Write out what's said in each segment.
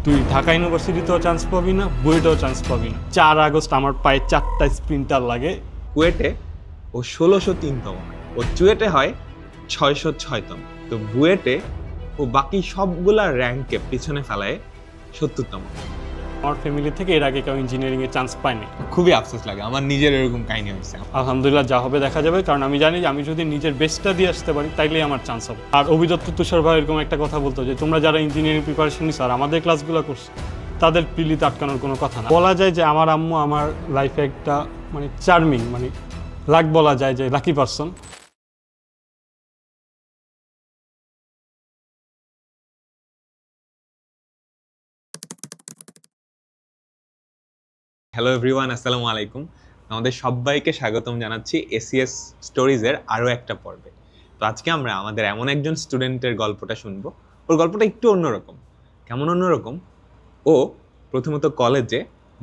তুই ঢাকা ইউনিভার্সিটিতেও চান্স পাবি না, বুয়েটেও চান্স পাবি না। 4 আগস্ট আমার পায়ে 4টা স্প্রিন্টার লাগে। কুয়েটে ও 1603তম, ও চুয়েটে হয় 606তম। তো বুয়েটে ও বাকি সবগুলা র্যাঙ্কে পিছনে ফেলায় 70তম। আমার ফ্যামিলি থেকে এর আগে কেউ ইঞ্জিনিয়ারিংয়ে চান্স পায়নি। খুবই আফসোস লাগে, আমার নিজের এরকম কাহিনী হয়েছে। আলহামদুলিল্লাহ, যা হবে দেখা যাবে, কারণ আমি জানি যে আমি যদি নিজের বেস্টটা দিয়ে আসতে পারি তাইলেই আমার চান্স হবে। আর অভিদত্ত তুষার ভাই এরকম একটা কথা বলতো যে তোমরা যারা ইঞ্জিনিয়ারিং প্রিপারেশন নিছো আর আমাদের ক্লাসগুলো করছো, তাদের পিলিতে আটকানোর কোনো কথা না। বলা যায় যে আমার আম্মু আমার লাইফে একটা চার্মিং লাক বলা যায় যে লাকি পারসন। হ্যালো এভরিওয়ান, আসসালামু আলাইকুম। আমাদের সবাইকে স্বাগতম জানাচ্ছি এসিএস স্টোরিজের আরও একটা পর্বে। তো আজকে আমরা আমাদের এমন একজন স্টুডেন্টের গল্পটা শুনবো। ওর গল্পটা একটু অন্যরকম। কেমন অন্যরকম? ও প্রথমত কলেজে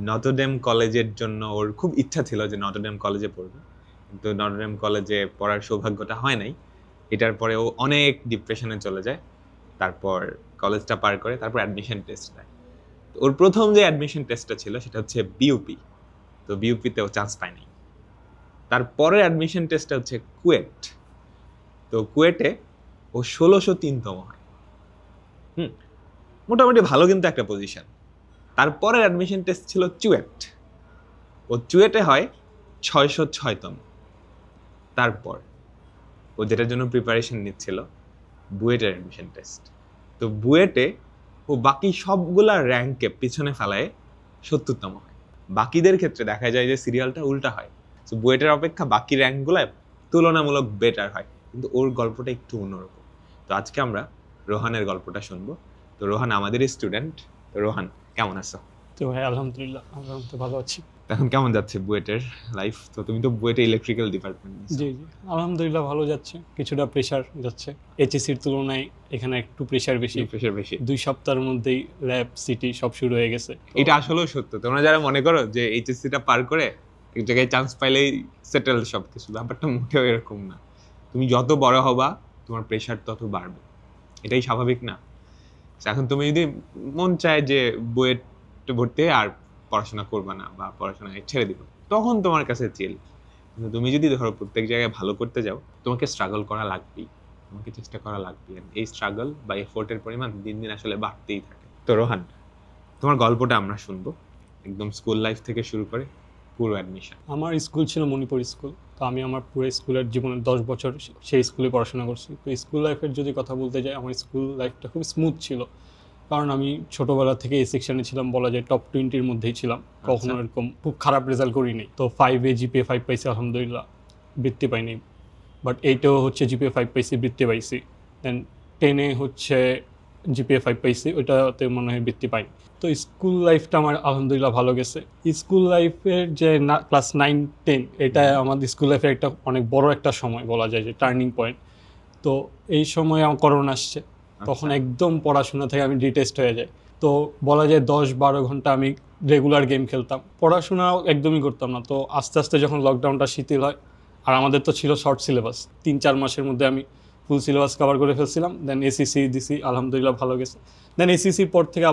নটরডেম কলেজের জন্য ওর খুব ইচ্ছা ছিল যে নটরডেম কলেজে পড়বে, কিন্তু নটরডেম কলেজে পড়ার সৌভাগ্যটা হয় নাই। এটার পরে ও অনেক ডিপ্রেশনে চলে যায়। তারপর কলেজটা পার করে তারপর অ্যাডমিশন টেস্ট দেয়। ওর প্রথম যে অ্যাডমিশন টেস্টটা ছিল সেটা হচ্ছে বিইউপি। তো বিইউপিতে ও চান্স পায় নাই। তারপরের অ্যাডমিশন টেস্টটা হচ্ছে কুয়েট। তো কুয়েটে ও 1603তম হয়। মোটামুটি ভালো কিন্তু একটা পজিশন। তারপরের অ্যাডমিশন টেস্ট ছিল চুয়েট। ও চুয়েটে হয় 606তম। তারপর ও যেটার জন্য প্রিপারেশন নিচ্ছিল বুয়েটের অ্যাডমিশন টেস্ট। তো বুয়েটে ও বাকি সবগুলা র্যাঙ্কে পিছনে ফেলায় 70তম হয়। বাকিদের ক্ষেত্রে দেখা যায় যে সিরিয়ালটা উল্টা হয়। তো বুয়েটের অপেক্ষা বাকি র্যাঙ্কগুলো তুলনামূলক বেটার হয়, কিন্তু ওর গল্পটা একটু অন্যরকম। তো আজকে আমরা রোহানের গল্পটা শুনবো। তো রোহান আমাদেরই স্টুডেন্ট। তো রোহান, কেমন আছো? তো ভাই আলহামদুলিল্লাহ, আমরা তো ভালো আছি। এখন কেমন যাচ্ছে বুয়েটের লাইফ? তো তুমি তো বুয়েটে ইলেকট্রিক্যাল ডিপার্টমেন্ট। জি জি, আলহামদুলিল্লাহ ভালো যাচ্ছে। কিছুটা প্রেশার যাচ্ছে, এইচএসসির তুলনায় এখানে একটু প্রেশার বেশি। 2 সপ্তাহের মধ্যেই ল্যাব সিটি সব শুরু হয়ে গেছে। এটা আসলেও সত্য। তোমরা যারা মনে করো যে এইচএসসিটা পার করে এক জায়গায় চান্স পাইলেই সেটেল সবকিছু, ব্যাপারটা মোটেও এরকম না। তুমি যত বড় হবা তোমার প্রেশার তত বাড়বে, এটাই স্বাভাবিক না? এখন তুমি যদি মন চায় যে বুয়েটে ভর্তি আর পড়াশোনা করবা না বা পড়াশোনা ছেড়ে দিবে, তখন তোমার কাছে চিল। কিন্তু তুমি যদি ধরো প্রত্যেক জায়গায় ভালো করতে যাও, তোমাকে স্ট্রাগল করা লাগবেই, তোমাকে চেষ্টা করা লাগবেই। এই স্ট্রাগল বা এফোর্টের পরিমাণ দিন দিন আসলে বাড়তেই থাকে। তো রোহান, তোমার গল্পটা আমরা শুনবো, একদম স্কুল লাইফ থেকে শুরু করে পুরো অ্যাডমিশন। আমার স্কুল ছিল মণিপুর স্কুল। তো আমি আমার পুরো স্কুলের জীবনের 10 বছর সেই স্কুলে পড়াশোনা করছি। তো স্কুল লাইফের যদি কথা বলতে যাই, আমার স্কুল লাইফটা খুব স্মুথ ছিল, কারণ আমি ছোটোবেলা থেকে এই সেকশনে ছিলাম, বলা যায় টপ 20-র মধ্যেই ছিলাম। কখনো এরকম খুব খারাপ রেজাল্ট করিনি। তো 5-এ জিপিএ 5 পাইছি, আলহামদুলিল্লাহ। বৃত্তি পাইনি, বাট 8-এও হচ্ছে জিপিএ 5 পাইছি, বৃত্তি পাইছি। দেন 10-এ হচ্ছে জিপিএ 5 পাইছি, ওইটাতে মনে হয় বৃত্তি পাইনি। তো স্কুল লাইফটা আমার আলহামদুলিল্লাহ ভালো গেছে। স্কুল লাইফের যে ক্লাস 9-10, এটা আমাদের স্কুল লাইফের একটা অনেক বড় একটা সময়, বলা যায় যে টার্নিং পয়েন্ট। তো এই সময় আমার করোনা আসছে, তখন একদম পড়াশোনা থেকে আমি ডিটেস্ট হয়ে যাই। তো বলা যায় 10-12 ঘন্টা আমি রেগুলার গেম খেলতাম, পড়াশোনাও একদমই করতাম না। তো আস্তে আস্তে যখন লকডাউনটা শিথিল হয়, আর আমাদের তো ছিল শর্ট সিলেবাস, 3-4 মাসের মধ্যে আমি ফুল সিলেবাস কভার করে ফেলছিলাম। দেন এসিসি দিছি, আলহামদুলিল্লাহ ভালো গেছে। দেন এসিসির পর থেকে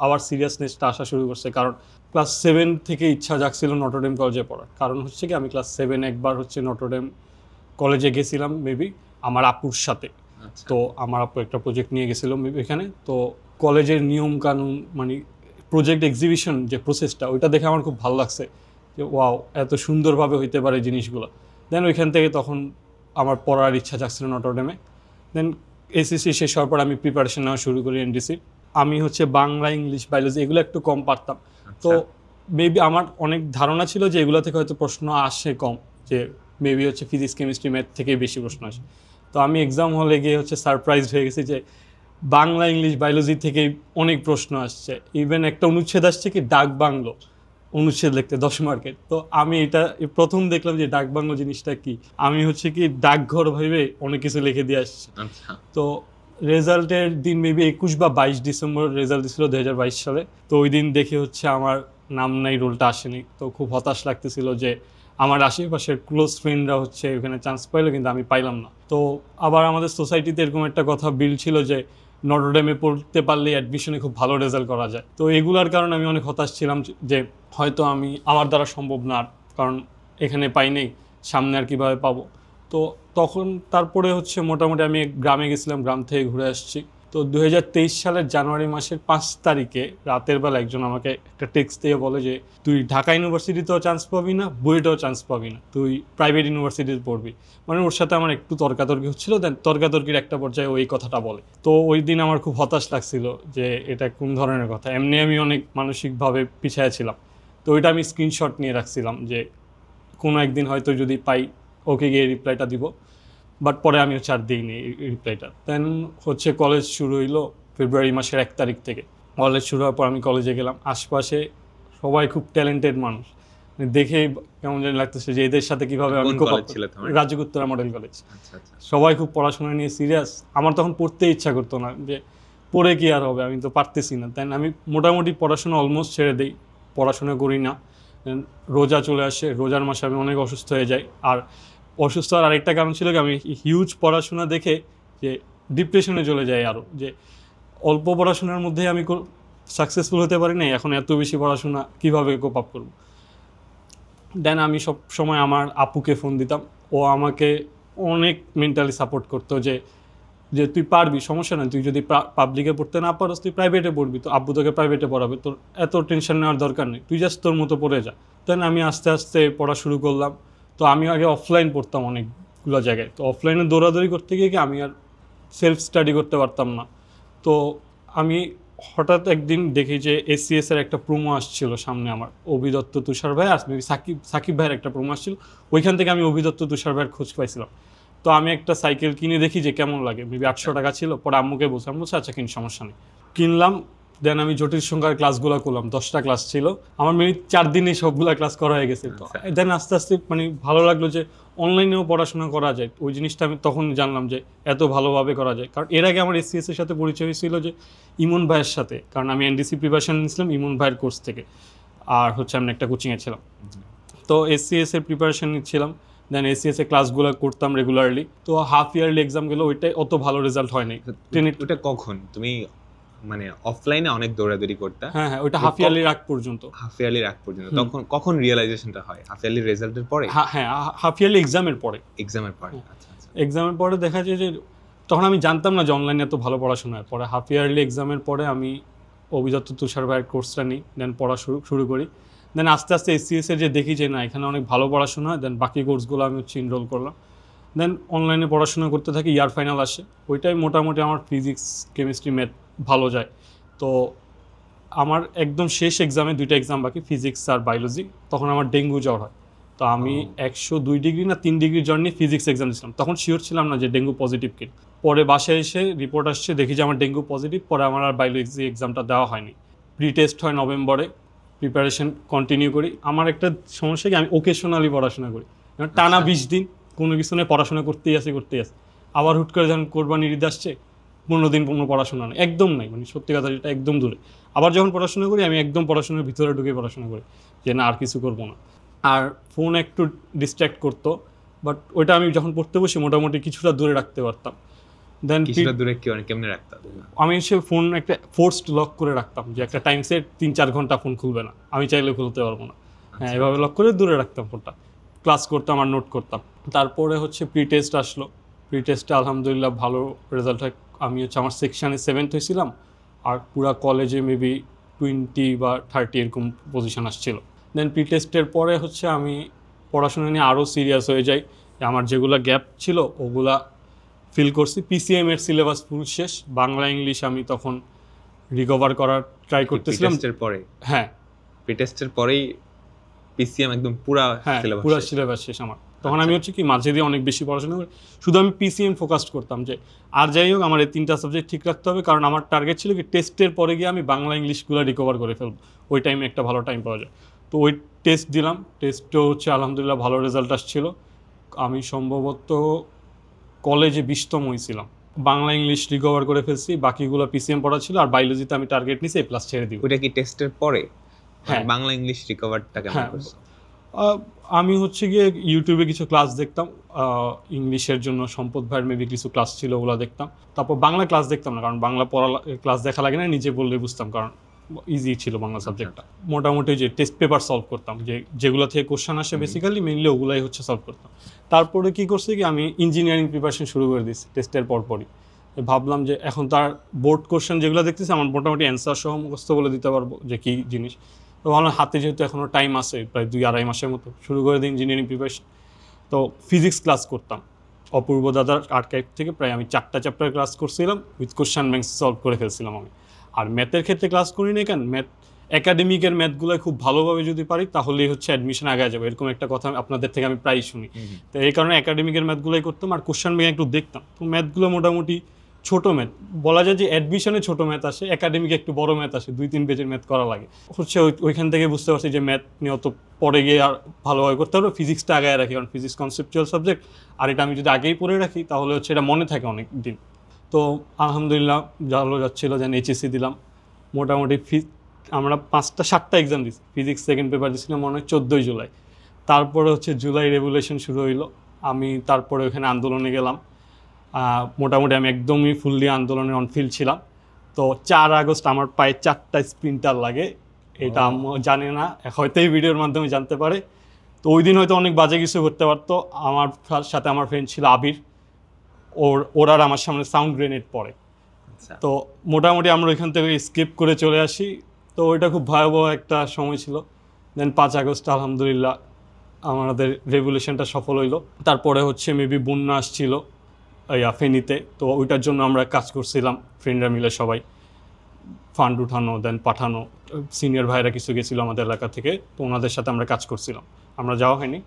আবার সিরিয়াসনেসটা আসা শুরু করছে, কারণ ক্লাস 7 থেকে ইচ্ছা জাগছিল নটরডেম কলেজে পড়ার। কারণ হচ্ছে কি, আমি ক্লাস 7 একবার হচ্ছে নটরডেম কলেজে গেছিলাম মেবি আমার আপুর সাথে। তো আমার আপু একটা প্রজেক্ট নিয়ে গেছিলো এখানে। তো কলেজের নিয়ম কানুন, প্রজেক্ট এক্সিবিশন যে প্রসেসটা, ওইটা দেখে আমার খুব ভালো লাগছে যে ওয়াও, এত সুন্দরভাবে হইতে পারে জিনিসগুলো। দেন ওইখান থেকে তখন আমার পড়ার ইচ্ছা জাগছিল নটরডেমে। দেন এসএসসি শেষ হওয়ার পর আমি প্রিপারেশন নেওয়া শুরু করি এনডিসির। আমি হচ্ছে বাংলা, ইংলিশ, বায়োলজি এগুলো একটু কম পারতাম। তো মেবি আমার অনেক ধারণা ছিল যে এগুলো থেকে হয়তো প্রশ্ন আসে কম, যে মেবি হচ্ছে ফিজিক্স, কেমিস্ট্রি, ম্যাথ থেকেই বেশি প্রশ্ন আসে। তো আমি এক্সাম হলে গিয়ে হচ্ছে সারপ্রাইজড হয়ে গেছি যে বাংলা, ইংলিশ, বায়োলজি থেকেই অনেক প্রশ্ন আসছে। ইভেন একটা অনুচ্ছেদ আসছে কি, ডাক বাংলো অনুচ্ছেদ লিখতে 10 মার্কের। তো আমি এটা প্রথম দেখলাম যে ডাক বাংলো জিনিসটা কি। আমি হচ্ছে কি ডাকঘর ভেবে অনেক কিছু লিখে দিয়ে আসছি। তো রেজাল্টের দিন মেবি 21 বা 22 ডিসেম্বর রেজাল্ট দিয়েছিল 2022 সালে। তো ওই দিন দেখে হচ্ছে আমার নাম নাই, রোলটা আসেনি। তো খুব হতাশ লাগতেছিল যে আমার আশেপাশের ক্লোজ ফ্রেন্ডরা হচ্ছে ওখানে চান্স পাইলো, কিন্তু আমি পাইলাম না। তো আবার আমাদের সোসাইটিতে এরকম একটা কথা বিল ছিল যে নটরডেমে পড়তে পারলে অ্যাডমিশনে খুব ভালো রেজাল্ট করা যায়। তো এগুলার কারণে আমি অনেক হতাশ ছিলাম যে হয়তো আমার দ্বারা সম্ভব না আর, কারণ এখানে পাই নেই, সামনে আর কীভাবে পাবো। তো তখন তারপরে হচ্ছে মোটামুটি আমি গ্রামে গেছিলাম, গ্রাম থেকে ঘুরে আসছি। তো 2023 সালের জানুয়ারি মাসের 5 তারিখে রাতের বেলা একজন আমাকে একটা টেক্সট দিয়ে বলে যে তুই ঢাকা ইউনিভার্সিটিতেও চান্স পাবি না, বুয়েটেও চান্স পাবি না, তুই প্রাইভেট ইউনিভার্সিটিতে পড়বি। মানে ওর সাথে আমার একটু তর্কাতর্কি হচ্ছিল, দেন তর্কাতর্কির একটা পর্যায়ে ওই কথাটা বলে। তো ওই দিন আমার খুব হতাশ লাগছিল যে এটা কোন ধরনের কথা। এমনি আমি অনেক মানসিকভাবে পিছিয়ে ছিলাম। তো ওইটা আমি স্ক্রিনশট নিয়ে রাখছিলাম যে কোনো একদিন হয়তো যদি পাই ওকে গিয়ে রিপ্লাইটা দিব। বাট পরে আমি হচ্ছে আর দিইনি রিপ্লাইটা। দেন হচ্ছে কলেজ শুরু হইলো ফেব্রুয়ারি মাসের 1 তারিখ থেকে। কলেজ শুরু হওয়ার পর আমি কলেজে গেলাম। আশপাশে সবাই খুব ট্যালেন্টেড মানুষ, দেখেই কেমন জানি লাগতেছে যে এদের সাথে কীভাবে আমি রাজুক উত্তরা মডেল কলেজ। সবাই খুব পড়াশোনা নিয়ে সিরিয়াস। আমার তখন পড়তে ইচ্ছা করতো না, যে পড়ে কি আর হবে, আমি তো পারতেছি না। তাই আমি মোটামুটি পড়াশোনা অলমোস্ট ছেড়ে দিই, পড়াশোনা করি না। রোজা চলে আসে, রোজার মাসে আমি অনেক অসুস্থ হয়ে যাই। আর অসুস্থ হওয়ার আরেকটা কারণ ছিল কি, আমি হিউজ পড়াশোনা দেখে যে ডিপ্রেশনে চলে যাই আরও, যে অল্প পড়াশোনার মধ্যে আমি সাকসেসফুল হতে পারি না, এখন এত বেশি পড়াশোনা কীভাবে কোপ আপ করবো। দেন আমি সব সময় আমার আপুকে ফোন দিতাম, ও আমাকে অনেক মেন্টালি সাপোর্ট করতো যে তুই পারবি, সমস্যা না, তুই যদি পাবলিকে পড়তে না পারস তুই প্রাইভেটে পড়বি, তো আব্বু তোকে প্রাইভেটে পড়াবে, তোর এত টেনশন নেওয়ার দরকার নেই, তুই জাস্ট তোর মতো পড়ে যা। দেন আমি আস্তে আস্তে পড়া শুরু করলাম। তো আমি আগে অফলাইন পড়তাম অনেকগুলো জায়গায়, তো অফলাইনে দৌড়াদৌড়ি করতে গিয়ে আমি আর সেলফ স্টাডি করতে পারতাম না। তো আমি হঠাৎ একদিন দেখি যে এসসিএস এর একটা প্রোমো আসছিল সামনে, আমার অভিদত্ত তুষার ভাই আর সাকিব ভাইয়ের একটা প্রোমো আসছিল। ওইখান থেকে আমি অভিদত্ত তুষার ভাইয়ের খোঁজ পাইছিলাম। তো আমি একটা সাইকেল কিনে দেখি যে কেমন লাগে, মেবি 800 টাকা ছিল। পরে আম্মুকে বলছিলাম, বলছে আচ্ছা কিন, সমস্যা নেই। কিনলাম। দেন আমি জটিল সংখ্যার ক্লাসগুলো করলাম, 10টা ক্লাস ছিল আমার, মেবি 4 দিনে সবগুলা ক্লাস করা হয়ে গেছে। দেন আস্তে আস্তে মানে ভালো লাগলো যে অনলাইনেও পড়াশোনা করা যায়। ওই জিনিসটা আমি তখন জানলাম যে এত ভালোভাবে করা যায়। কারণ এর আগে আমার এসসিএস এর সাথে পরিচয় হয়েছিল যে ইমন ভাইয়ের সাথে, কারণ আমি এনডিসি প্রিপারেশন নিয়েছিলাম ইমন ভাইয়ের কোর্স থেকে, আর হচ্ছে আমি একটা কোচিংয়ে ছিলাম। তো এসসিএস এর প্রিপারেশন নিচ্ছিলাম। দেন এসসিএস এর ক্লাসগুলো করতাম রেগুলারলি। তো হাফ ইয়ারলি এক্সাম গেলো, ওইটাই অত ভালো রেজাল্ট হয় নাই। ওটা কখন তুমি মানে অফলাইনে অনেক দৌড়াদৌড়ি করতে? হ্যাঁ, ওইটা হাফ ইয়ারলির আগ পর্যন্ত। তখন কখন রিয়েলাইজেশনটা হয়? হাফ ইয়ারলি রেজাল্টের পরে? হ্যাঁ, হাফ ইয়ারলি এক্সামের পরে। আচ্ছা। এক্সামের পরে দেখা যায় যে তখন আমি জানতাম না যে অনলাইনে এত ভালো পড়াশোনা হয়। পরে হাফ ইয়ারলি এক্সামের পরে আমি অভিদত্ত তুষার ভাইয়ের কোর্সটা নিই, দেন পড়া শুরু করি। দেন আস্তে আস্তে এসসিএস এর যে দেখি যে না এখানে অনেক ভালো পড়াশোনা হয়, দেন বাকি কোর্সগুলো আমি হচ্ছে ইনরোল করলাম। দেন অনলাইনে পড়াশোনা করতে থাকি, ইয়ার ফাইনাল আসে। ওইটাই মোটামুটি আমার ফিজিক্স, কেমিস্ট্রি, ম্যাথ ভালো যায়। তো আমার একদম শেষ এক্সামে 2টা এক্সাম বাকি, ফিজিক্স আর বায়োলজি। তখন আমার ডেঙ্গু জ্বর হয়। তো আমি 102 ডিগ্রি না 3 ডিগ্রি জ্বর নিয়ে ফিজিক্স এক্সাম দিয়েছিলাম। তখন শিওর ছিলাম না যে ডেঙ্গু পজিটিভ কি। পরে বাসায় এসে রিপোর্ট আসছে, দেখি যে আমার ডেঙ্গু পজিটিভ। পরে আমার আর বায়োলজি এক্সামটা দেওয়া হয়নি। প্রি টেস্ট হয় নভেম্বরে, প্রিপারেশন কন্টিনিউ করি। আমার একটা সমস্যা কি, আমি ওকেশনালি পড়াশোনা করি, টানা 20 দিন কোনো কিছু নিয়ে পড়াশোনা করতেই আসি। আবার হুট করে যখন কোরবানির ঈদ আসছে 15 দিন কোনো পড়াশোনা নেই, একদম নাই, মানে সত্যি কথা যেটা একদম দূরে। আবার যখন পড়াশোনা করি আমি একদম পড়াশোনার ভিতরে ঢুকে পড়াশোনা করি, যে না আর কিছু করবো না। আর ফোন একটু ডিস্ট্র্যাক্ট করতো, বাট ওইটা আমি যখন পড়তে বসি মোটামুটি কিছুটা দূরে রাখতে পারতাম। দেন কিছুটা দূরে কেমনে রাখতাম? আমি সে ফোন একটা ফোর্সড লক করে রাখতাম, যে একটা টাইম সেট 3-4 ঘন্টা ফোন খুলবে না, আমি চাইলে খুলতে পারবো না। হ্যাঁ, এভাবে লক করে দূরে রাখতাম ফোনটা, ক্লাস করতাম আর নোট করতাম। তারপরে হচ্ছে প্রি টেস্ট আসলো। প্রি টেস্টে আলহামদুলিল্লাহ ভালো রেজাল্ট হয়। আমি হচ্ছে আমার সেকশানে 7th হয়েছিলাম, আর পুরা কলেজে মেবি 20 বা 30 এরকম পজিশন আসছিল। দেন প্রি টেস্টের পরে হচ্ছে আমি পড়াশোনা নিয়ে আরও সিরিয়াস হয়ে যাই। আমার যেগুলো গ্যাপ ছিল ওগুলা ফিল করছি। পিসিএম এর সিলেবাস ফুল শেষ, বাংলা ইংলিশ আমি তখন রিকভার করার ট্রাই করতেছিলাম। হ্যাঁ, প্রি টেস্টের পরেই পিসিএম একদম পুরা সিলেবাস শেষ আমার। তখন আমি হচ্ছে কি মাঝে দিয়ে অনেক বেশি পড়াশোনা করি, শুধু আমি পিসিএম ফোকাস করতাম, যে আর যাই হোক আমার এই 3টা সাবজেক্ট ঠিক রাখতে হবে। কারণ আমার টার্গেট ছিল কি টেস্টের পরে গিয়ে আমি বাংলা ইংলিশগুলো রিকভার করে ফেলবো, ওই টাইমে একটা ভালো টাইম পাওয়া যায়। তো ওই টেস্ট দিলাম, টেস্টও হচ্ছে আলহামদুলিল্লাহ ভালো রেজাল্ট আসছিল। আমি সম্ভবত কলেজে 20তম হয়েছিলাম। বাংলা ইংলিশ রিকভার করে ফেলছি, বাকিগুলো পিসিএম পড়া ছিল। আর বায়োলজিতে আমি টার্গেট নিয়েছি A+ ছেড়ে দিব। ওটা কি টেস্টের পরে? হ্যাঁ, বাংলা ইংলিশ রিকভারটা কেমন করছো? আহ, আমি হচ্ছে গিয়ে ইউটিউবে কিছু ক্লাস দেখতাম, ইংলিশের জন্য সম্পদ ভাইয়ের মেবি কিছু ক্লাস ছিল, ওগুলো দেখতাম। তারপর বাংলা ক্লাস দেখতাম না, কারণ বাংলা পড়া ক্লাস দেখা লাগে না, নিজে বললে বুঝতাম, কারণ ইজি ছিল বাংলা সাবজেক্টটা। মোটামুটি যে টেস্ট পেপার সলভ করতাম, যেগুলো থেকে কোশ্চেন আসে বেসিক্যালি মেইনলি ওগুলাই হচ্ছে সলভ করতাম। তারপরে কি করছে কি আমি ইঞ্জিনিয়ারিং প্রিপারেশন শুরু করে দিয়েছি টেস্টের পরপরই। ভাবলাম যে এখন তার বোর্ড কোশ্চেন যেগুলো দেখতেছি আমার মোটামুটি অ্যান্সার সহ মুখস্থ বলে দিতে পারবো যে কী জিনিস। তো ভাবলাম হাতে যেহেতু এখনও টাইম আছে প্রায় 2-2.5 মাসের মতো, শুরু করে দিই ইঞ্জিনিয়ারিং প্রিপারেশন। তো ফিজিক্স ক্লাস করতাম অপূর্ব দাদার আর্কাইভ থেকে, প্রায় আমি 4টা চ্যাপ্টার ক্লাস করছিলাম, উইথ কোশ্চেন ব্যাংক সলভ করে ফেলছিলাম আমি। আর ম্যাথের ক্ষেত্রে ক্লাস করি না কেন, ম্যাথ একাডেমিকের ম্যাথগুলো খুব ভালোভাবে যদি পারি তাহলেই হচ্ছে অ্যাডমিশন আগে যাবে, এরকম একটা কথা আপনাদের থেকে আমি প্রায়ই শুনি। তো এই কারণে একাডেমিকের ম্যাথগুলোই করতাম, আর কোশ্চেন ব্যাংক একটু দেখতাম। তো ম্যাথগুলো মোটামুটি ছোটো ম্যাথ বলা যায় যে অ্যাডমিশনে ছোটো ম্যাথ আসে, একাডেমিকে একটু বড় ম্যাথ আসে, 2-3 পেজের ম্যাথ করা লাগে হচ্ছে। ওইখান থেকে বুঝতে পারছি যে ম্যাথ নিয়ে অত পরে গিয়ে আর ভালোভাবে করতে হবে, ফিজিক্সটা আগে রাখি, কারণ ফিজিক্স কনসেপচুয়াল সাবজেক্ট, আর এটা আমি যদি আগেই পড়ে রাখি তাহলে হচ্ছে এটা মনে থাকে অনেক দিন। তো আলহামদুলিল্লাহ ভালো যাচ্ছিলো, যেন এইচএসসি দিলাম। মোটামুটি আমরা 5টা-7টা এক্সাম দিচ্ছি, ফিজিক্স সেকেন্ড পেপার দিয়েছিলাম মনে হয় 14 জুলাই। তারপরে হচ্ছে জুলাই রেভুলেশন শুরু হইলো, আমি তারপরে ওখানে আন্দোলনে গেলাম। মোটামুটি আমি একদমই ফুললি আন্দোলনের অনফিল্ড ছিলাম। তো 4 আগস্ট আমার পায়ে 4টা স্প্রিন্টার লাগে, এটা আম্মু জানে না, হয়তো এই ভিডিওর মাধ্যমে জানতে পারে। তো ওই দিন হয়তো অনেক বাজে কিছু করতে পারতো। আমার সাথে আমার ফ্রেন্ড ছিল আবির, ওর আর আমার সামনে সাউন্ড গ্রেনেড পড়ে। তো মোটামুটি আমরা ওইখান থেকে স্কিপ করে চলে আসি। তো ওইটা খুব ভয়াবহ একটা সময় ছিল। দেন 5 আগস্ট আলহামদুলিল্লাহ আমাদের রেভলিউশনটা সফল হইলো। তারপরে হচ্ছে মেবি বন্যা আসছিল ফেনীতে, তো ওইটার জন্য আমরা কাজ করছিলাম ফ্রেন্ডরা মিলে সবাই, ফান্ড উঠানো দেন পাঠানো। সিনিয়র ভাইরা কিছু গেছিলো আমাদের এলাকা থেকে, তো ওনাদের সাথে আমরা কাজ করছিলাম, আমরা যাওয়া হয়নি।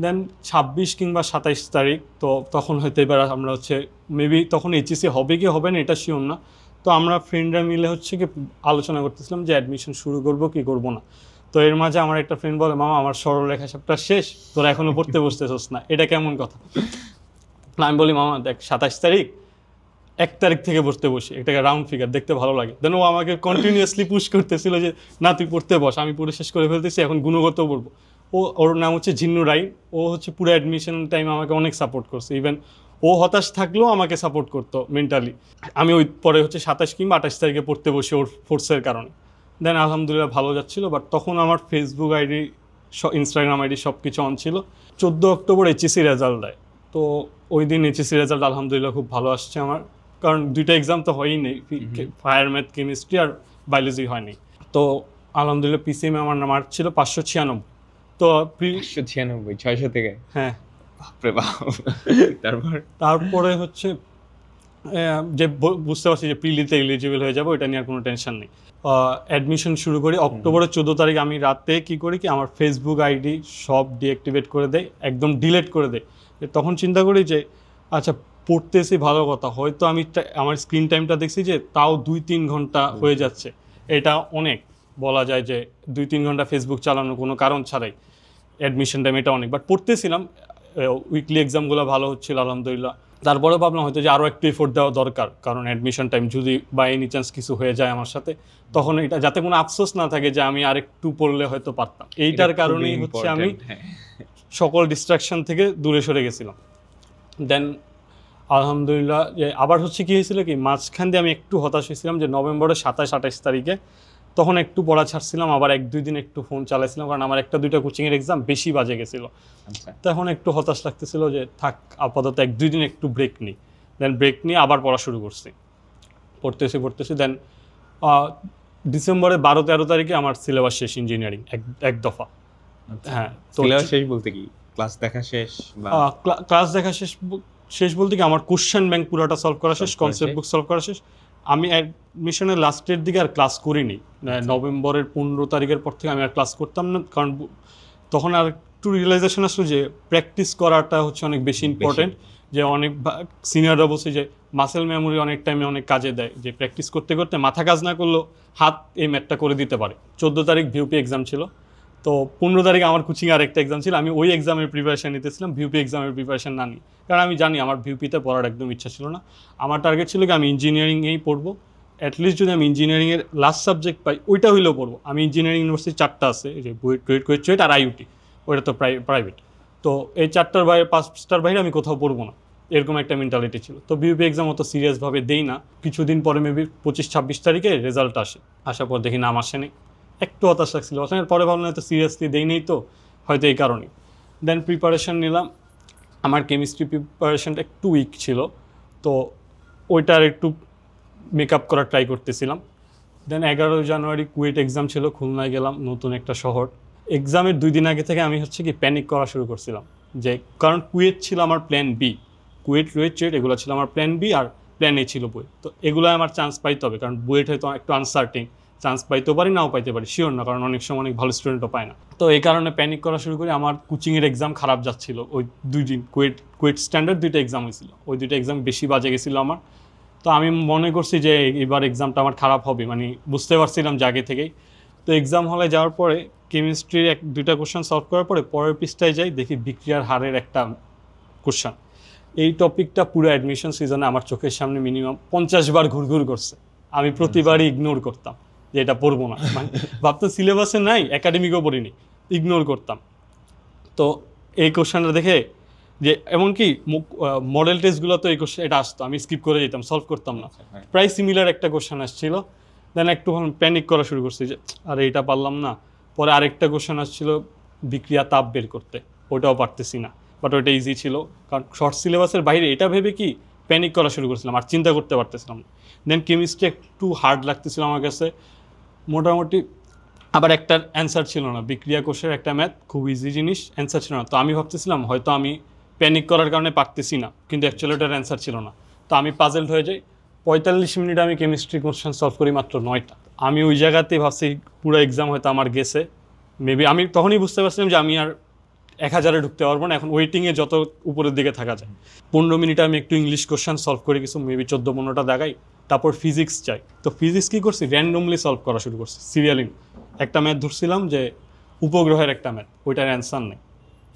দেন 26 কিংবা 27 তারিখ, তো তখন হয়তো এবার আমরা হচ্ছে মেবি তখন এইচএসসি হবে কি হবে না এটা শিওর না। তো আমরা ফ্রেন্ডরা মিলে হচ্ছে কি আলোচনা করতেছিলাম যে অ্যাডমিশন শুরু করব কি করব না। তো এর মাঝে আমার একটা ফ্রেন্ড বলে, মামা আমার সরলরেখা সবটা শেষ, তোরা এখনও পড়তে বসতেছস না, এটা কেমন কথা? আমি বলি, মামা দেখ 27 তারিখ, 1 তারিখ থেকে পড়তে বসি, এটাকে রাউন্ড ফিগার দেখতে ভালো লাগে। দেন ও আমাকে কন্টিনিউয়াসলি পুশ করতেছিল যে না তুই পড়তে বস, আমি পড়ে শেষ করে ফেলতেছি, এখন গুণগত পড়বো। ওর নাম হচ্ছে জিন্নু রাইন, ও হচ্ছে পুরো অ্যাডমিশন টাইম আমাকে অনেক সাপোর্ট করছে। ইভেন ও হতাশ থাকলেও আমাকে সাপোর্ট করতো মেন্টালি। আমি ওই পরে হচ্ছে 27 কিংবা 28 তারিখে পড়তে বসি ওর ফোর্সের কারণে। দেন আলহামদুলিল্লাহ ভালো যাচ্ছিলো। বাট তখন আমার ফেসবুক আইডি, ইনস্টাগ্রাম আইডি সব কিছু অন ছিল। 14 অক্টোবর এইচএসসি রেজাল্ট দেয়। তো ওই দিন এইচএসসি রেজাল্ট আলহামদুলিল্লাহ খুব ভালো আসছে আমার, কারণ 2টা এক্সাম তো হয়ই নেই, ফায়ার ম্যাথ কেমিস্ট্রি আর বায়োলজি হয়নি। তো আলহামদুলিল্লাহ পিসিএমে আমার মার্ক ছিল 596। তো 596 600 থেকে, হ্যাঁ তারপরে হচ্ছে যে বুঝতে পারছি যে প্রিলিতে এলিজিবল হয়ে যাবো, এটা নিয়ে আর কোনো টেনশন নেই। অ্যাডমিশন শুরু করি অক্টোবরের 14 তারিখ। আমি রাতে কি করি কি আমার ফেসবুক আইডি সব ডিঅ্যাক্টিভেট করে দেয়, একদম ডিলিট করে দেয়। তখন চিন্তা করি যে আচ্ছা পড়তেছি ভালো কথা, হয়তো আমি আমার স্ক্রিন টাইমটা দেখছি যে তাও 2-3 ঘন্টা হয়ে যাচ্ছে, এটা অনেক বলা যায় যে 2-3 ঘন্টা ফেসবুক চালানো কোনো কারণ ছাড়াই অ্যাডমিশন টাইম, এটা অনেক। বাট পড়তেছিলাম, উইকলি এক্সামগুলো ভালো হচ্ছিল আলহামদুলিল্লাহ। তারপরে ভাবলাম হয়তো যে আরও একটু এফোর্ট দেওয়া দরকার, কারণ অ্যাডমিশন টাইম যদি বাই এনি চান্স কিছু হয়ে যায় আমার সাথে, তখন এটা যাতে কোনো আফসোস না থাকে যে আমি আরেকটু পড়লে হয়তো পারতাম। এইটার কারণেই হচ্ছে আমি সকল ডিস্ট্রাকশন থেকে দূরে সরে গেছিলাম। দেন আলহামদুলিল্লাহ যে আবার হচ্ছে কি হয়েছিল কি মাঝখান দিয়ে আমি একটু হতাশ হয়েছিলাম যে নভেম্বরের 27-28 তারিখে, তখন একটু পড়া ছাড়ছিলাম, আবার 1-2 দিন একটু ফোন চালাইছিলাম, কারণ আমার 1-2টা কোচিংয়ের এক্সাম বেশি বাজে গেছিলো। তখন একটু হতাশ লাগতেছিল যে থাক আপাতত 1-2 দিন একটু ব্রেক নিই। দেন ব্রেক নিয়ে আবার পড়া শুরু করছি, পড়তেছি। দেন ডিসেম্বরের 12-13 তারিখে আমার সিলেবাস শেষ, ইঞ্জিনিয়ারিং এক দফা। হ্যাঁ, সিলেবাস শেষ বলতে কি ক্লাস দেখা শেষ? ক্লাস দেখা শেষ বলতে কি আমার কোশ্চেন ব্যাংক পুরোটা সলভ করা শেষ, কনসেপ্ট বুক সলভ করা শেষ। আমি অ্যাডমিশনের লাস্টের দিকে আর ক্লাস করিনি, নভেম্বরের 15 তারিখের পর থেকে আমি আর ক্লাস করতাম না, কারণ তখন আর একটু রিয়েলাইজেশন আসলো যে প্র্যাকটিস করাটা হচ্ছে অনেক বেশি ইম্পর্টেন্ট। যে অনেক সিনিয়ররা বলছে যে মাসেল মেমোরি অনেক টাইমে অনেক কাজে দেয়, যে প্র্যাকটিস করতে করতে মাথা কাজ না করলেও হাত এই ম্যাথটা করে দিতে পারে। 14 তারিখ ভিউপি এক্সাম ছিল, তো 15 তারিখ আমার কোচিং আর একটা এক্সাম ছিল। আমি ওই এক্সামের প্রিপারেশান নিতেছিলাম, ভিউপি এক্সামের প্রিপারেশান না নিই, কারণ আমি জানি আমার ভিউপিতে পড়ার একদম ইচ্ছা ছিল না। আমার টার্গেট ছিল কি আমি ইঞ্জিনিয়ারিংয়েই পড়বো, অ্যাটলিস্ট যদি আমি ইঞ্জিনিয়ারিংয়ের লাস্ট সাবজেক্ট পাই ওইটা হইলেও পড়বো। আমি ইঞ্জিনিয়ারিং ইউনিভার্সিটি 4টা আছে, যে বুয়েট, কুয়েট আর আইইউটি, ওটা তো প্রাইভেট। তো এই 4টার বাইরে 5টার বাইরে আমি কোথাও পড়বো না, এরকম একটা মেন্টালিটি ছিল। তো বিউপি এক্সাম অত সিরিয়াসভাবে দেই না। কিছুদিন পরে মেবি 25-26 তারিখে রেজাল্ট আসে, আসার পর দেখি নাম আসেনি, একটু হতাশ লাগছিল। আসার পরে ভাবলাম তো সিরিয়াসলি দেই নেই, তো হয়তো এই কারণেই। দেন প্রিপারেশন নিলাম। আমার কেমিস্ট্রি প্রিপারেশনটা একটু উইক ছিল, তো ওইটার একটু মেকআপ করার ট্রাই করতেছিলাম। দেন 11 জানুয়ারি কুয়েট এক্সাম ছিল, খুলনায় গেলাম, নতুন একটা শহর। এক্সামের 2 দিন আগে থেকে আমি হচ্ছে কি প্যানিক করা শুরু করছিলাম, যে কারণ কুয়েট ছিল আমার প্ল্যান বি, কুয়েট রুয়েট এগুলো ছিল আমার প্ল্যান বি, আর প্ল্যান এ ছিল বুয়েট। তো এগুলো আমার চান্স পাইতে হবে, কারণ বুয়েট হয়তো একটু আনসার্টিন, চান্স পাইতেও পারি নাও পাইতে পারি, শিওর না, কারণ অনেক সময় অনেক ভালো স্টুডেন্টও পায় না। তো এই কারণে প্যানিক করা শুরু করি। আমার কোচিংয়ের এক্সাম খারাপ যাচ্ছিল ওই 2 দিন, কুয়েট স্ট্যান্ডার্ড 2টা এক্সাম হয়েছিল, ওই 2টা এক্সাম বেশি বাজে গেছিলো আমার। তো আমি মনে করছি যে এবার এক্সামটা আমার খারাপ হবে, মানে বুঝতে পারছিলাম যে আগে থেকেই। তো এক্সাম হলে যাওয়ার পরে কেমিস্ট্রির 1-2টা কোশ্চেন সলভ করার পরে পরের পৃষ্ঠায় যাই, দেখি বিক্রিয়ার হারের একটা কোশ্চেন। এই টপিকটা পুরো অ্যাডমিশন সিজনে আমার চোখের সামনে মিনিমাম 50 বার ঘুরঘুর করছে। আমি প্রতিবারই ইগনোর করতাম যে এটা পড়বো না, মানে ভাবতাম সিলেবাসে নাই, একাডেমিকও পড়িনি, ইগনোর করতাম। তো এই কোশ্চেনটা দেখে, যে এমনকি মডেল টেস্টগুলো তো এই কোশ্চেন এটা আসতো, আমি স্কিপ করে যেতাম, সলভ করতাম না। প্রায় সিমিলার একটা কোশ্চেন আসছিল। দেন একটু প্যানিক করা শুরু করছি যে আরে এটা পারলাম না। পরে আরেকটা কোশ্চেন আসছিল বিক্রিয়া তাপ বের করতে, ওটাও পারতেছি না, বাট ওইটা ইজি ছিল, কারণ শর্ট সিলেবাসের বাইরে। এটা ভেবে কি প্যানিক করা শুরু করছিলাম, আর চিন্তা করতে পারতেছিলাম না। দেন কেমিস্ট্রি একটু হার্ড লাগতেছিল আমার কাছে মোটামুটি। আবার একটা অ্যান্সার ছিল না, বিক্রিয়া কোষের একটা ম্যাথ খুব ইজি জিনিস, অ্যান্সার ছিল না। তো আমি ভাবতেছিলাম হয়তো আমি প্যানিক করার কারণে পারতেছি না, কিন্তু অ্যাকচুয়ালি ওটার অ্যান্সার ছিল না। তো আমি পাজেলড হয়ে যাই। 45 মিনিট আমি কেমিস্ট্রি কোশ্চেন সলভ করি মাত্র 9টা। আমি ওই জায়গাতেই ভাবছি পুরো এক্সাম হয়তো আমার গেছে। মেবি আমি তখনই বুঝতে পারছিলাম যে আমি আর 1000-এ ঢুকতে পারবো না, এখন ওয়েটিংয়ে যত উপরের দিকে থাকা যায়। 15 মিনিটে আমি একটু ইংলিশ কোশ্চেন সলভ করে কিছু মেবি 14-15টা দেখাই। তারপর ফিজিক্স চাই, তো ফিজিক্স কী করছি, র্যান্ডমলি সলভ করা শুরু করছি সিরিয়ালি। একটা ম্যাথ ধরছিলাম যে উপগ্রহের একটা ম্যাথ, ওইটার অ্যান্সার নেই।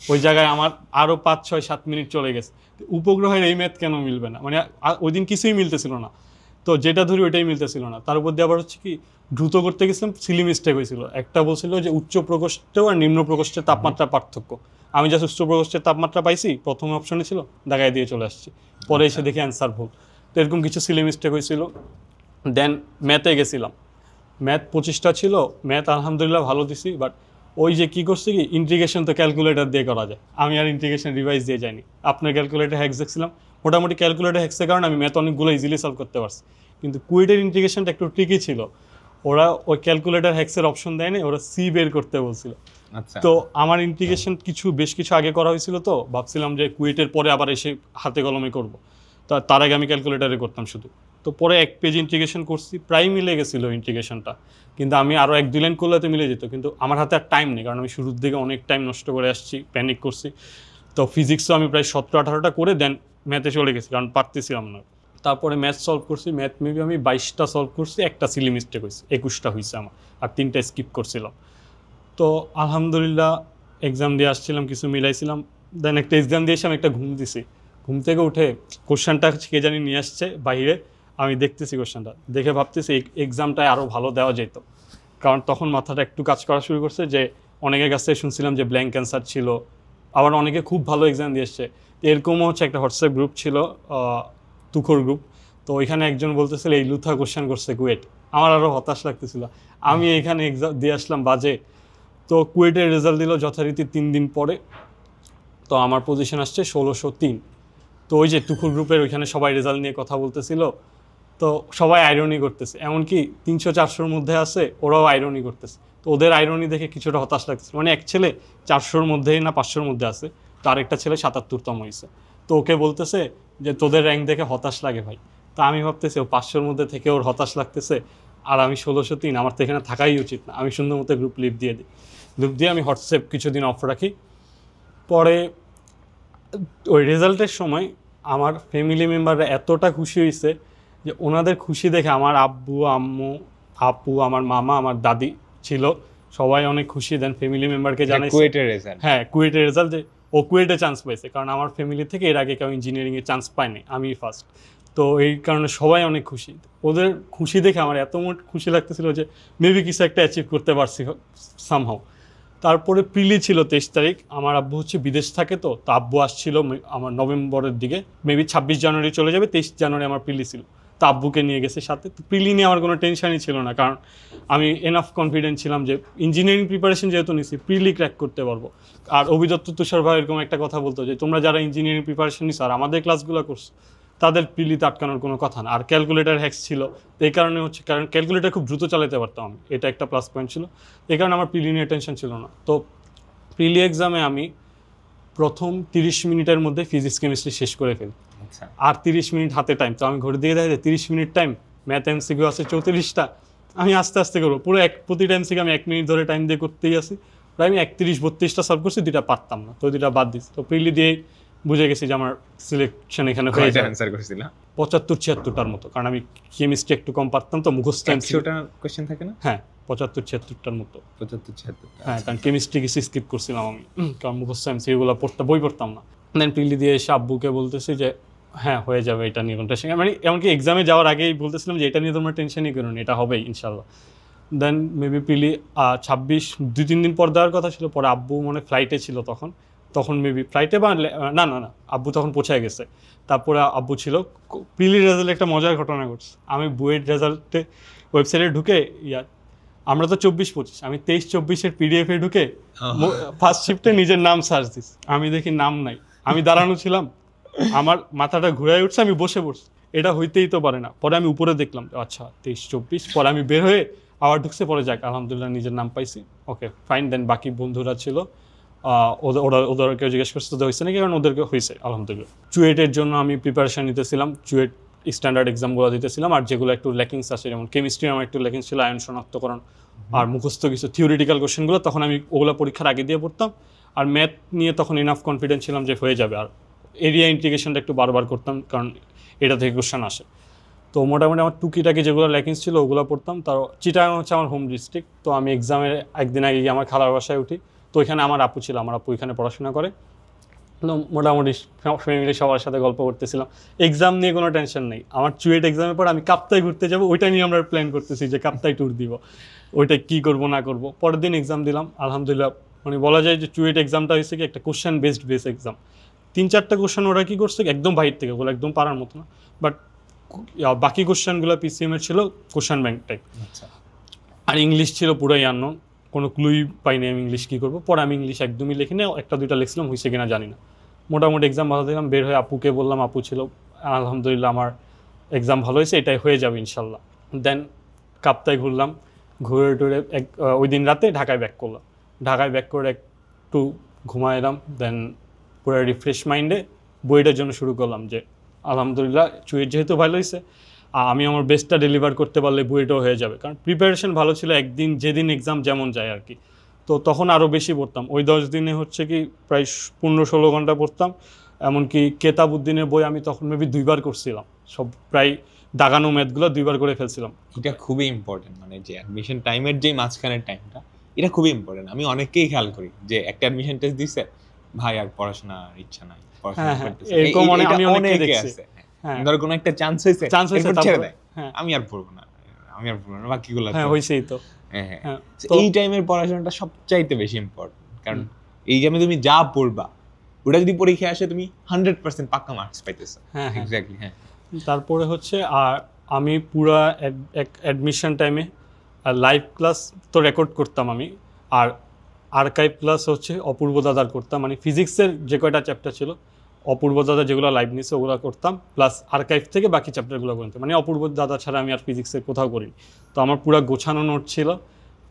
ওই জায়গায় আমার আরও 5-6-7 মিনিট চলে গেছে। উপগ্রহের এই ম্যাথ কেন মিলবে না, মানে ওই দিন কিছুই মিলতেছিল না। তো যেটা ধরি ওইটাই মিলতেছিল না। তার উপর দিয়ে আবার হচ্ছে কি দ্রুত করতে গেছিলাম, সিলি মিস্টেক হয়েছিল। একটা বলছিল যে উচ্চ প্রকোষ্ঠ আর নিম্ন প্রকোষ্ঠের তাপমাত্রা পার্থক্য। আমি জাস্ট উচ্চ প্রকোষ্ঠের তাপমাত্রা পাইছি, প্রথম অপশনে ছিল, দেখায় দিয়ে চলে আসছি। পরে এসে দেখি অ্যান্সার ভুল। তো এরকম কিছু সিলি মিস্টেক হয়েছিল। দেন ম্যাথে গেছিলাম, ম্যাথ 25টা ছিল, ম্যাথ আলহামদুলিল্লাহ ভালো দিছি। বাট ওই যে কী করছি কি, ইন্টিগ্রেশন তো ক্যালকুলেটর দিয়ে করা যায়, আমি আর ইন্টিগ্রেশন রিভাইজ দিয়ে যাইনি। আপনার ক্যালকুলেটর হ্যাক্স দেখছিলাম, মোটামুটি ক্যালকুলেটর হ্যাক্সের কারণে আমি ম্যাথ অনেকগুলো ইজিলি সলভ করতে পারছি। কিন্তু কুয়েটের ইন্টিগ্রেশনটা একটু ট্রিকি ছিল, ওরা ওই ক্যালকুলেটর হ্যাক্সের অপশন দেয়নি, ওরা সি বের করতে বলছিল। তো আমার ইন্টিগ্রেশন বেশ কিছু আগে করা হয়েছিল, তো ভাবছিলাম যে কুয়েটের পরে আবার এসে হাতে কলমে করব। তার আগে আমি ক্যালকুলেটারে করতাম শুধু। তো পরে 1 পেজ ইন্টিগ্রেশন করছি, প্রায় মিলে গেছিলো ইন্টিগ্রেশনটা, কিন্তু আমি আরও 1-2 লাইন করলে তো মিলে যেত। কিন্তু আমার হাতে আর টাইম নেই, কারণ আমি শুরুর দিকে অনেক টাইম নষ্ট করে আসছি, প্যানিক করছি। তো ফিজিক্সও আমি প্রায় 17-18টা করে দেন ম্যাথে চলে গেছি, কারণ পারতেছিলাম না। তারপরে ম্যাথ সলভ করছি, ম্যাথ মেবি আমি 22টা সলভ করছি, একটা সিলি মিস্টেক হয়েছে, 21টা হয়েছে আমার, আর 3টা স্কিপ করছিলাম। তো আলহামদুলিল্লাহ এক্সাম দিয়ে আসছিলাম, কিছু মিলাইছিলাম। দেন একটা এক্সাম দিয়ে এসে আমি একটা ঘুম দিছি, ঘুম থেকে উঠে কোশ্চেনটা কে জানি নিয়ে আসছে বাইরে, আমি দেখতেছি কোশ্চেনটা, দেখে ভাবতেছি এই এক্সামটায় আরও ভালো দেওয়া যেত। কারণ তখন মাথাটা একটু কাজ করা শুরু করছে, যে অনেকের কাছ থেকে শুনছিলাম যে ব্ল্যাঙ্ক অ্যান্সার ছিল, আবার অনেকে খুব ভালো এক্সাম দিয়ে এসছে। এরকমও হচ্ছে একটা হোয়াটসঅ্যাপ গ্রুপ ছিল, তুখোর গ্রুপ। তো ওইখানে একজন বলতেছিল এই লুথা কোশ্চেন করছে কুয়েট। আমার আরও হতাশ লাগতেছিল, আমি এখানে এক্সাম দিয়ে আসলাম বাজে। তো কুয়েটের রেজাল্ট দিল যথারীতি 3 দিন পরে। তো আমার পজিশন আসছে 1603। তো ওই যে তুখুর গ্রুপের ওইখানে সবাই রেজাল্ট নিয়ে কথা বলতেছিল, তো সবাই আইরনি করতেছে, এমনকি 300-400-র মধ্যে আছে, ওরাও আইরনি করতেছে। তো ওদের আইরনি দেখে কিছুটা হতাশ লাগতেছে, মানে এক ছেলে 400-র মধ্যেই না 500-র মধ্যে আছে, তো আরেকটা ছেলে 77তম হয়েছে। তো ওকে বলতেছে যে তোদের র্যাঙ্ক দেখে হতাশ লাগে ভাই। তো আমি ভাবতেছি ও 500-র মধ্যে থেকে ওর হতাশ লাগতেছে, আর আমি 1603, আমার তো এখানে থাকাই উচিত না। আমি সুন্দর মতো গ্রুপ লিভ দিয়ে দিই, গ্রুপ দিয়ে আমি হোয়াটসঅ্যাপ কিছুদিন অফ রাখি। পরে ওই রেজাল্টের সময় আমার ফ্যামিলি মেম্বাররা এতটা খুশি হয়েছে যে ওনাদের খুশি দেখে আমার আব্বু আম্মু আপু আমার মামা আমার দাদি ছিল, সবাই অনেক খুশি। দেন ফ্যামিলি মেম্বারকে জানাই কুয়েটের রেজাল্ট, হ্যাঁ কুয়েটের রেজাল্ট, যে ও কুয়েটে চান্স পাইছে, কারণ আমার ফ্যামিলি থেকে এর আগে কেউ ইঞ্জিনিয়ারিংয়ে চান্স পায়নি, আমি ফার্স্ট। তো এই কারণে সবাই অনেক খুশি। ওদের খুশি দেখে আমার এত খুশি লাগতেছিল যে মেবি কিছু একটা অ্যাচিভ করতে পারছি সামহাও। তারপরে প্রিলি ছিল 23 তারিখ। আমার আব্বু হচ্ছে বিদেশ থাকে, তো আব্বু আসছিল আমার নভেম্বরের দিকে, মেবি 26 জানুয়ারি চলে যাবে, 23 জানুয়ারি আমার প্রিলি ছিল। তো আব্বুকে নিয়ে গেছে সাথে। তো প্রিলি নিয়ে আমার কোনো টেনশনই ছিল না, কারণ আমি এনাফ কনফিডেন্ট ছিলাম যে ইঞ্জিনিয়ারিং প্রিপারেশন যেহেতু নিছি, প্রিলি ক্র্যাক করতে পারবো। আর অভিদত্ত তুষার ভাই এরকম একটা কথা বলতো যে তোমরা যারা ইঞ্জিনিয়ারিং প্রিপারেশন নিছো আর আমাদের ক্লাসগুলো করছো, তাদের প্রিলিতে আটকানোর কোনো কথা না। আর ক্যালকুলেটার হ্যাক্স ছিল, তো এই কারণে হচ্ছে, কারণ ক্যালকুলেটার খুব দ্রুত চালাতে পারতাম আমি, এটা একটা প্লাস পয়েন্ট ছিল। এই কারণে আমার প্রিলি নিয়ে টেনশন ছিল না। তো প্রিলি এক্সামে আমি প্রথম 30 মিনিটের মধ্যে ফিজিক্স কেমিস্ট্রি শেষ করে ফেলি। আচ্ছা, আর 30 মিনিট হাতে টাইম, তো আমি ঘড়ির দিকে দেখি 30 মিনিট টাইম, ম্যাথ এমসিকিউ আছে 34টা, আমি আস্তে আস্তে করবো পুরো প্রতিটা এমসিকিউ আমি 1 মিনিট ধরে টাইম দিয়ে করতেই আসি। প্রায় আমি 31-32টা সলভ করছি, 2টা পারতাম না, তো 2টা বাদ দিচ্ছি। তো প্রিলি দিয়ে বুঝে গেছি যে আমার সিলেকশন এখানে হয়ে কয়টা যায় অ্যানসার করছিলা? 75-76টার মতো, কারণ আমি কেমিস্ট্রি একটু কম পারতাম, তো মুখস্থ এমসিকিউ। 100টা কোশ্চেন থাকে না? হ্যাঁ, 75-76টার মতো। 75-76টা। হ্যাঁ, কারণ কেমিস্ট্রি কিছু স্কিপ করছিলাম আমি, কারণ মুখস্থ এমসিকিউগুলো বই পড়তাম না। দেন প্রিলি দিয়ে এসে আব্বুকে বলতেছি যে হ্যাঁ হয়ে যাবে, এটা নিয়ে কোনো টেনশন, মানে এমনকি এক্সামে যাওয়ার আগেই বলতেছিলাম যে এটা নিয়ে তোমরা টেনশনই করো না, এটা হবেই ইনশাল্লাহ। দেন মেবি প্রিলি 2-3 দিন পর দেওয়ার কথা ছিল। পরে আব্বু মনে ফ্লাইটে ছিল তখন মেবি ফ্লাইটে বা না আব্বু তখন পৌঁছায় গেছে। তারপরে আব্বু ছিল। প্রিলির রেজাল্টে একটা মজার ঘটনা ঘটছে। আমি বুয়েট রেজাল্টে ওয়েবসাইটে ঢুকে আমরা তো 24-25, আমি 23-24-এর পিডিএফে ঢুকে ফার্স্ট শিফটে নিজের নাম সার্চ দিস, আমি দেখি নাম নাই। আমি দাঁড়ানো ছিলাম, আমার মাথাটা ঘুরাই উঠছে, আমি বসে পড়ছি, এটা হইতেই তো পারে না। পরে আমি উপরে দেখলাম, আচ্ছা 23-24। পরে আমি বের হয়ে আবার ঢুকছে, পরে যাক আলহামদুলিল্লাহ নিজের নাম পাইছি, ওকে ফাইন। দেন বাকি বন্ধুরা ছিল, ওদেরকে জিজ্ঞেস করছে তোদের হয়েছে নাকি, কারণ ওদেরকে হয়েছে আলহামদুলিল্লাহ। চুয়েটের জন্য আমি প্রিপারেশন নিতেছিলাম, চুয়েট স্ট্যান্ডার্ড এক্সামগুলো দিতেছিলাম। আর যেগুলো একটু ল্যাকিংস আছে, যেমন কেমিস্ট্রি আমার একটু ল্যাকিংস ছিল, আয়ন শনাক্তকরণ আর মুখস্থ কিছু থিওরিটিক্যাল কোশ্চেনগুলো, তখন আমি ওগুলো পরীক্ষার আগে দিয়ে পড়তাম। আর ম্যাথ নিয়ে তখন ইনাফ কনফিডেন্ট ছিলাম যে হয়ে যাবে। আর এরিয়া ইন্টিগ্রেশনটা একটু বারবার করতাম, কারণ এটা থেকে কোশ্চেন আসে। তো মোটামুটি আমার টুকিটাকি যেগুলো ল্যাকিংস ছিল ওগুলো পড়তাম। তার চিটাগাং হচ্ছে আমার হোম ডিস্ট্রিক্ট, তো আমি এক্সামের একদিন আগে গিয়ে আমার খালার বাসায় উঠি। তো ওইখানে আমার আপু ছিল, আমার আপু এখানে পড়াশোনা করে। তো মোটামুটি ফ্যামিলি সবার সাথে গল্প করতেছিলাম, এক্সাম নিয়ে কোনো টেনশন নেই। আমার চুয়েট এক্সামের পর আমি কাপ্তাই ঘুরতে যাবো, ওইটা নিয়ে আমরা প্ল্যান করতেছি যে কাপ্তাই ট্যুর দিব, ওইটা কী করবো না করবো। পরের দিন এক্সাম দিলাম আলহামদুলিল্লাহ। মানে বলা যায় যে চুয়েট এক্সামটা হয়েছে কি একটা কোশ্চেন বেস এক্সাম। 3-4টা কোশ্চেন ওরা কী করছে একদম বাইরে থেকে, ওগুলো একদম পারার মতো না, বাট বাকি কোশ্চেনগুলো পিসিএমের ছিল কোশ্চেন ব্যাংক টাইপ। আচ্ছা, আর ইংলিশ ছিল পুরাই আননোন, কোনো ক্লুই পাইনি আমি ইংলিশ কী করবো। পরে আমি ইংলিশ একদমই লিখি না, 1-2টা লিখছিলাম, হয়েছে কিনা জানি না। মোটামুটি এক্সাম ভালো দিলাম, বের হয়ে আপুকে বললাম, আপু ছিল আলহামদুলিল্লাহ আমার এক্সাম ভালো হয়েছে, এটাই হয়ে যাবে ইনশাল্লাহ। দেন কাপ্তায় ঘুরলাম, ঘুরে টুরে ওই দিন রাতে ঢাকায় ব্যাক করলাম। ঢাকায় ব্যাক করে একটু ঘুমায় এলাম। দেন পুরো রিফ্রেশ মাইন্ডে বইটার জন্য শুরু করলাম যে আলহামদুলিল্লাহ চুয়েট যেহেতু ভালো হয়েছে, আমি আমার বেস্টটা ডেলিভার করতে পারলে বইটাও হয়ে যাবে। কারণ প্রিপারেশন ভালো ছিল, একদিন যেদিন এক্সাম যেমন যায় আর কি। তো তখন আরও বেশি পড়তাম, ওই 10 দিনে হচ্ছে কি প্রায় 15-16 ঘন্টা পড়তাম। এমনকি কেতাবুদ্দিনের বই আমি তখন মেবি 2বার করছিলাম, সব প্রায় দাগানো ম্যাথগুলো 2বার করে ফেলছিলাম। এটা খুবই ইম্পর্টেন্ট, মানে যে অ্যাডমিশন টাইমের যে মাঝখানের টাইমটা, এটা খুবই ইম্পর্টেন্ট। আমি অনেককেই খেয়াল করি যে একটা অ্যাডমিশন টেস্ট দিছে, ভাই আর পড়াশোনার ইচ্ছা নাই, পড়াশোনা করতেছে, এরকম আমি অনেককে অনেকে দেখছি। আছে। হ্যাঁ, ধর কোনো একটা চান্স হয়েছে, এরপর ছেড়ে তারপর দেয়, হ্যাঁ আমি আর পড়বো না, বাকিগুলো হ্যাঁ হয়েছেই তো। হ্যাঁ হ্যাঁ। হ্যাঁ, তো এই টাইমের পড়াশোনাটা সবচাইতে বেশি ইম্পর্টেন্ট, কারণ এই টাইমে তুমি যা পড়বা ওটা যদি পরীক্ষায় আসে তুমি 100% পাক্কা মার্কস পাইতেছো। হ্যাঁ হ্যাঁ। এক্স্যাক্টলি, হ্যাঁ। তারপরে হচ্ছে আর আমি পুরা অ্যাডমিশন টাইমে লাইভ ক্লাস তো রেকর্ড করতাম আমি, আর আর্কাইভ ক্লাস হচ্ছে অপূর্ব দাদার করতাম। মানে ফিজিক্সের যে কয়টা চ্যাপ্টার ছিল অপূর্ব দাদা যেগুলো লাইভ নিছে ওগুলো করতাম, প্লাস আর্কাইভ থেকে বাকি চ্যাপ্টারগুলো করতাম। মানে অপূর্ব দাদা ছাড়া আমি আর ফিজিক্সের কোথাও করিনি। তো আমার পুরো গোছানো নোট ছিল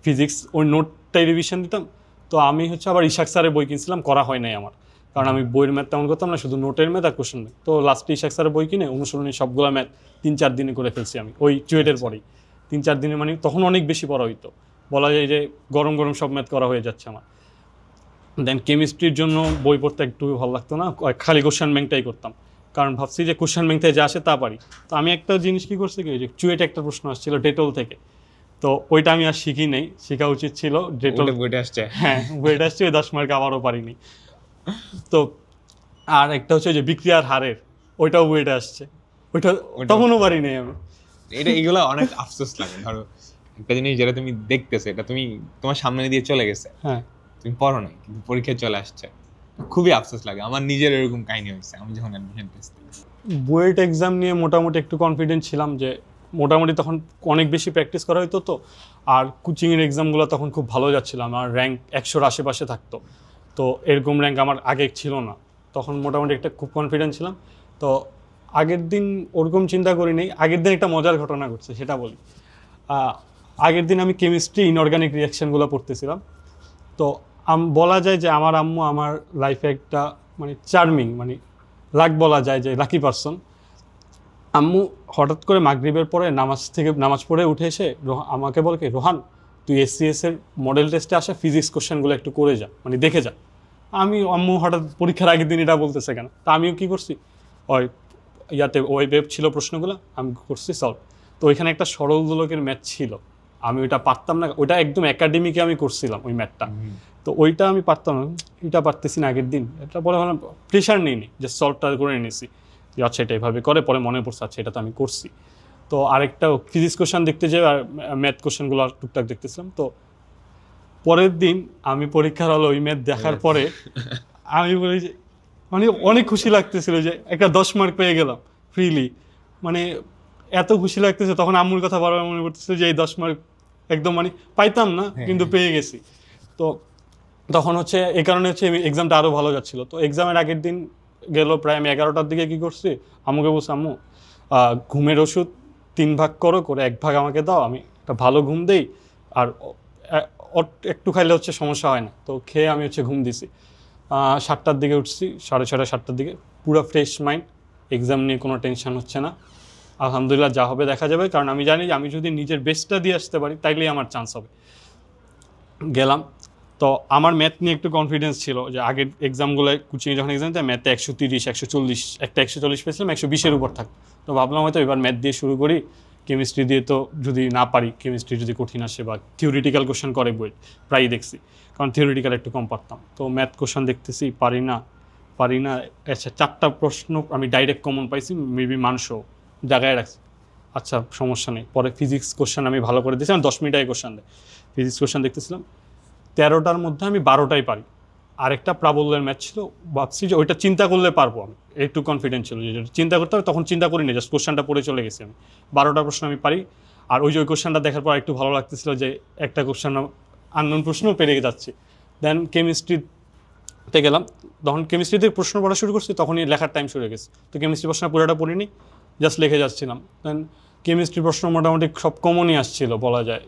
ফিজিক্স, ওই নোটটাই রিভিশন দিতাম। তো আমি হচ্ছে আবার ইশাক স্যারের বই কিনছিলাম, করা হয় নাই আমার, কারণ আমি বইয়ের ম্যাথ তেমন করতাম না, শুধু নোটের ম্যাথ আর কোশ্চেন ম্যাথ। তো লাস্টে ইশাক স্যারের বই কিনে অনুসরণী সবগুলো ম্যাথ 3-4 দিনে করে ফেলছি আমি, ওই চুয়েটের পরেই 3-4 দিনে। মানে তখন অনেক বেশি পড়া হইতো, বলা যায় যে গরম গরম সব ম্যাথ করা হয়ে যাচ্ছে আমার। দেন কেমিস্ট্রির জন্য বই পড়তে একটু ভালো লাগতো না, খালি কোশ্চেন ব্যাংকটাই করতাম, কারণ ভাবছি যে কোশ্চেন ব্যাংক থেকে যা আসে তা পারি। তো আমি একটা জিনিস কী করছি কি, যে চুয়েটে একটা প্রশ্ন আসছিল ডেটল থেকে, তো ওইটা আমি আর শিখি নাই, শেখা উচিত ছিল। ডেটল বইটা আসছে, হ্যাঁ বইটা আসছে, ওই 10 মার্ক আবারও পারিনি। তো আর একটা হচ্ছে যে বিক্রিয়ার হারের, ওইটাও বইটা আসছে, ওইটা তখনও পারি নাই আমি। এগুলো অনেক আফসোস লাগে। ধরো একটা জিনিস যেটা তুমি দেখতেছো, এটা তুমি তোমার সামনে দিয়ে চলে গেছে, হ্যাঁ তুমি পড়ো নাই কিন্তু পরীক্ষায় চলে আসছে, খুবই আফসোস লাগে। আমার নিজের এরকম কাহিনী হয়েছে আমি যখন অ্যাডমিশন টেস্ট দিই। বুয়েট এক্সাম নিয়ে মোটামুটি একটু কনফিডেন্ট ছিলাম যে মোটামুটি তখন অনেক বেশি প্র্যাকটিস করা হতো তো, আর কোচিংয়ের এক্সামগুলো তখন খুব ভালো যাচ্ছিল, আমার র্যাঙ্ক 100-র আশেপাশে থাকতো। তো এরকম র্যাঙ্ক আমার আগে ছিল না, তখন মোটামুটি একটা খুব কনফিডেন্ট ছিলাম। তো আগের দিন ওরকম চিন্তা করিনি, আগের দিন একটা মজার ঘটনা ঘটছে সেটা বলি। আগের দিন আমি কেমিস্ট্রি ইনঅর্গানিক রিয়াকশানগুলো পড়তেছিলাম। তো বলা যায় যে আমার আম্মু আমার লাইফে একটা মানে চার্মিং মানে লাক বলা যায়, যে লাকি পারসন। আম্মু হঠাৎ করে মাগরিবের পরে নামাজ পড়ে উঠে এসে আমাকে বলে কি, রোহান তুই এসসিএস এর মডেল টেস্টে আসা ফিজিক্স কোশ্চেনগুলো একটু করে যা, মানে দেখে যা। আম্মু হঠাৎ পরীক্ষার আগের দিন এটা বলতেছে কেন, তা আমিও কি করছি, ওই ওয়েব ছিল প্রশ্নগুলো আমি করছি সলভ। তো ওইখানে একটা সরল দোলকের ম্যাথ ছিল, আমি ওইটা পারতাম না, ওইটা একদম একাডেমিকে আমি করছিলাম ওই ম্যাথটা। তো ওইটা আমি পারতাম না, এটা পারতেছি না আগের দিন, এটা পরে ভাবলাম প্রেশার নিইনি, যে সলভটা করে নিয়েছি, আচ্ছা এটা এভাবে করে, পরে মনে পড়ছে আচ্ছা এটা তো আমি করছি। তো আরেকটা ফিজিক্স কোশ্চেন দেখতে যাই আর ম্যাথ কোশ্চেনগুলো টুকটাক দেখতেছিলাম। তো পরের দিন আমি পরীক্ষার হলো ওই ম্যাথ দেখার পরে আমি বলি যে মানে অনেক খুশি লাগতেছিল যে একটা 10 মার্ক পেয়ে গেলাম ফ্রিলি, মানে এত খুশি লাগতেছে। তখন আম্মুর কথা বারবার মনে করতেছিল যে এই 10 মার্ক একদম মানে পাইতাম না কিন্তু পেয়ে গেছি। তো তখন হচ্ছে এই কারণে হচ্ছে এক্সামটা আরও ভালো যাচ্ছিলো। তো এক্সামের আগের দিন গেল প্রায় আমি 11টার দিকে কী করছি, আম্মুকে বলছি আম্মু ঘুমের ওষুধ 3 ভাগ করে 1 ভাগ আমাকে দাও, আমি একটা ভালো ঘুম দেই, আর একটু খাইলে হচ্ছে সমস্যা হয় না। তো খেয়ে আমি হচ্ছে ঘুম দিছি। 7টার দিকে উঠছি, 6:30 7টার দিকে, পুরো ফ্রেশ মাইন্ড, এক্সাম নিয়ে কোনো টেনশন হচ্ছে না। আলহামদুলিল্লাহ যা হবে দেখা যাবে, কারণ আমি জানি যে আমি যদি নিজের বেস্টটা দিয়ে আসতে পারি তাইলেই আমার চান্স হবে। গেলাম। তো আমার ম্যাথ নিয়ে একটু কনফিডেন্স ছিল যে আগের এক্সামগুলোয় কোচিংয়ে যখন এক্সাম দিতাম ম্যাথে 130 140, একটা 140 পেয়েছিলাম, 120-এর উপর থাকতো। তো ভাবলাম হয়তো এবার ম্যাথ দিয়ে শুরু করি, কেমিস্ট্রি দিয়ে তো যদি না পারি, কেমিস্ট্রি যদি কঠিন আসে বা থিওরিটিক্যাল কোশ্চেন করে বই প্রায়ই দেখছি, কারণ থিওরিটিক্যাল একটু কম পারতাম। তো ম্যাথ কোশ্চেন দেখতেছি পারি না। আচ্ছা 4টা প্রশ্ন আমি ডাইরেক্ট কমন পাইছি, মেবি মানস জায়গায় রাখছি, আচ্ছা সমস্যা নেই। পরে ফিজিক্স কোশ্চেন আমি ভালো করে দিয়েছিলাম, 10 মিনিট আগে কোশ্চেন দেয়, ফিজিক্স কোশ্চেন দেখতেছিলাম, 13টার মধ্যে আমি 12টাই পারি। আরেকটা প্রাবল্যের ম্যাচ ছিল, ভাবছি যে ওইটা চিন্তা করলে পারবো, আমি একটু কনফিডেন্ট ছিল যে চিন্তা করতে হবে, তখন চিন্তা করিনি, জাস্ট কোশ্চেনটা পড়ে চলে গেছি আমি। 12টা প্রশ্ন আমি পারি। আর ওই যে ওই কোশ্চেনটা দেখার পর একটু ভালো লাগতেছিল যে একটা কোশ্চেন আননোন প্রশ্ন পেরে যাচ্ছে। দেন কেমিস্ট্রিতে গেলাম, তখন কেমিস্ট্রিতে প্রশ্ন পড়া শুরু করছি, তখনই লেখার টাইম শুরু হয়ে গেছে। তো কেমিস্ট্রি প্রশ্ন পুরোটা পড়িনি, জাস্ট লিখে যাচ্ছিলাম। দেন কেমিস্ট্রি প্রশ্ন মোটামুটি সব কমনই আসছিল বলা যায়,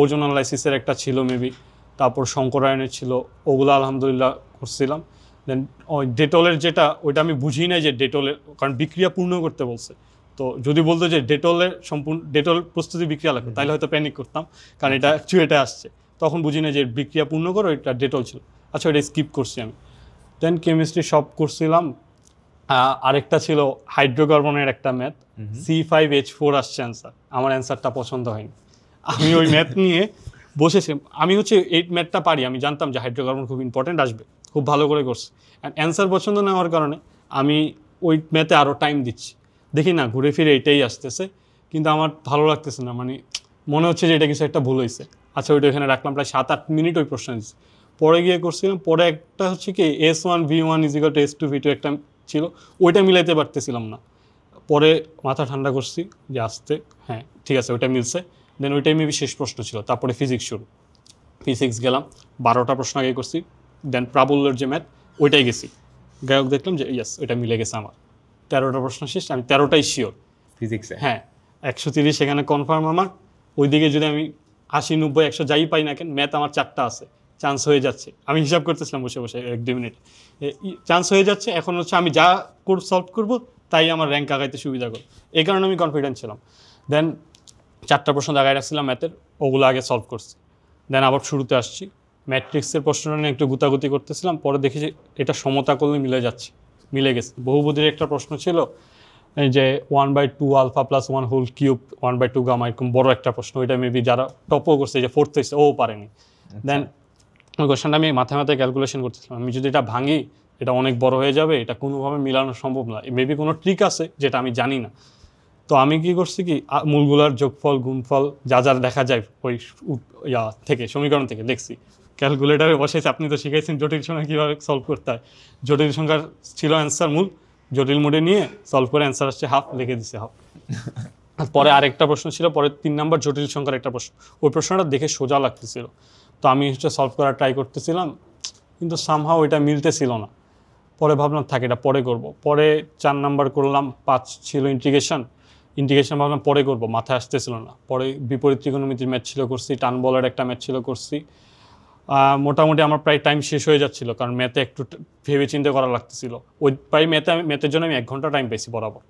ওজন অ্যানালাইসিসের একটা ছিল মেবি, তারপর শঙ্করায়নের ছিল, ওগুলো আলহামদুলিল্লাহ করছিলাম। দেন ওই ডেটলের যেটা, ওইটা আমি বুঝি নাই যে ডেটলের, কারণ বিক্রিয়া পূর্ণ করতে বলছে। তো যদি বলতো যে ডেটল প্রস্তুতি বিক্রিয়া লাগবে, তাহলে হয়তো প্যানিক করতাম, কারণ এটা চুয়েটে আসছে। তখন বুঝি না যে বিক্রিয়া পূর্ণ করো, এটা ডেটল ছিল। আচ্ছা ওইটা স্কিপ করছি আমি। দেন কেমিস্ট্রি সব করছিলাম। আরেকটা ছিল হাইড্রোকার্বনের একটা ম্যাথ, C5H4 আসছে অ্যান্সার, আমার অ্যান্সারটা পছন্দ হয়নি। আমি ওই ম্যাথ নিয়ে বসেছি, আমি হচ্ছে এই ম্যাথটা পারি, আমি জানতাম যে হাইড্রোকার্বন খুব ইম্পর্টেন্ট আসবে, খুব ভালো করে করছি। অ্যান্সার পছন্দ না হওয়ার কারণে আমি ওই ম্যাথে আরও টাইম দিচ্ছি, দেখি না ঘুরে ফিরে এটাই আসতেছে, কিন্তু আমার ভালো লাগতেছে না, মানে মনে হচ্ছে যে এটা কিছু একটা ভুল হয়েছে। আচ্ছা ওইটা এখানে রাখলাম, প্রায় 7-8 মিনিট ওই প্রশ্ন দিচ্ছি। পরে গিয়ে করছিলাম, পরে একটা হচ্ছে কি S1V1 = S2V2 একটা ছিল, ওইটা মিলাইতে পারতেছিলাম না। পরে মাথা ঠান্ডা করছি যে আসতে, হ্যাঁ ঠিক আছে ওইটা মিলছে। দেন ওইটাই মেবি শেষ প্রশ্ন ছিল, তারপরে ফিজিক্স শুরু। ফিজিক্স গেলাম, 12টা প্রশ্ন আগে করছি। দেন প্রাবল্যের যে ম্যাথ, ওইটাই গেছি, গায়ক দেখলাম যে ইয়েস ওইটা মিলে গেছে আমার। 13টা প্রশ্ন শেষ, আমি 13টাই শিওর ফিজিক্সে। হ্যাঁ 130 সেখানে কনফার্ম আমার। ওইদিকে যদি আমি 80 90 100 যাই পাই না কেন, ম্যাথ আমার 4টা আছে, চান্স হয়ে যাচ্ছে। আমি হিসাব করতেছিলাম বসে বসে 1-2 মিনিট, চান্স হয়ে যাচ্ছে। এখন হচ্ছে আমি যা সলভ করবো তাই আমার র্যাঙ্ক আগাইতে সুবিধা করবে, এই কারণে আমি কনফিডেন্ট ছিলাম। দেন 4টা প্রশ্ন দাগায় রাখছিলাম ম্যাথের, ওগুলো আগে সলভ করছি। দেন আবার শুরুতে আসছি, ম্যাট্রিক্সের প্রশ্নটা নিয়ে একটু গুতাগুতি করতেছিলাম, পরে দেখি যে এটা সমতা করলে মিলে গেছে। বহুপদীর একটা প্রশ্ন ছিল এই যে 1/2 alpha plus 1 whole cube 1/2 gamma, এরকম বড় একটা প্রশ্ন, ওইটা মেবি যারা টপও করছে, যে 4th হয়েছে ও পারেনি। দেন ওই কোশ্চেনটা আমি মাথায় ক্যালকুলেশন করতেছিলাম, আমি যদি এটা ভাঙি এটা অনেক বড় হয়ে যাবে, এটা কোনোভাবে মিলানো সম্ভব না, মেবি কোনো ট্রিক আছে যেটা আমি জানি না। তো আমি কি করছি কি, মূলগুলার যোগফল গুণফল যা যা দেখা যায় ওই থেকে সমীকরণ থেকে দেখছি, ক্যালকুলেটারে বসেছি, আপনি তো শিখাইছেন জটিল সংখ্যা কীভাবে সলভ করতে হয়। জটিল সংখ্যার ছিল অ্যান্সার মূল, জটিল মোডে নিয়ে সলভ করে অ্যান্সার আসছে হাফ, লিখে দিছে হাফ। পরে আরেকটা প্রশ্ন ছিল, পরে 3 নাম্বার জটিল সংখ্যার একটা প্রশ্ন, ওই প্রশ্নটা দেখে সোজা লাগতেছিল, তো আমি সলভ করার ট্রাই করতেছিলাম, কিন্তু সামহাও ওইটা মিলতেছিল না। পরে ভাবলাম থাক, এটা পরে করব। পরে 4 নাম্বার করলাম, 5 ছিল ইন্টিগ্রেশন ভাবলাম পরে করব, মাথায় আসতেছিল না। পরে বিপরীত ত্রিকোণমিতির ম্যাথ ছিল করছি, টান বলের একটা ম্যাথ ছিল করছি। মোটামুটি আমার প্রায় টাইম শেষ হয়ে যাচ্ছিল, কারণ ম্যাথে একটু ভেবে চিন্তা করা লাগতেছিল। ওই প্রায় ম্যাথের জন্য আমি 1 ঘন্টা টাইম পেয়েছি বরাবর।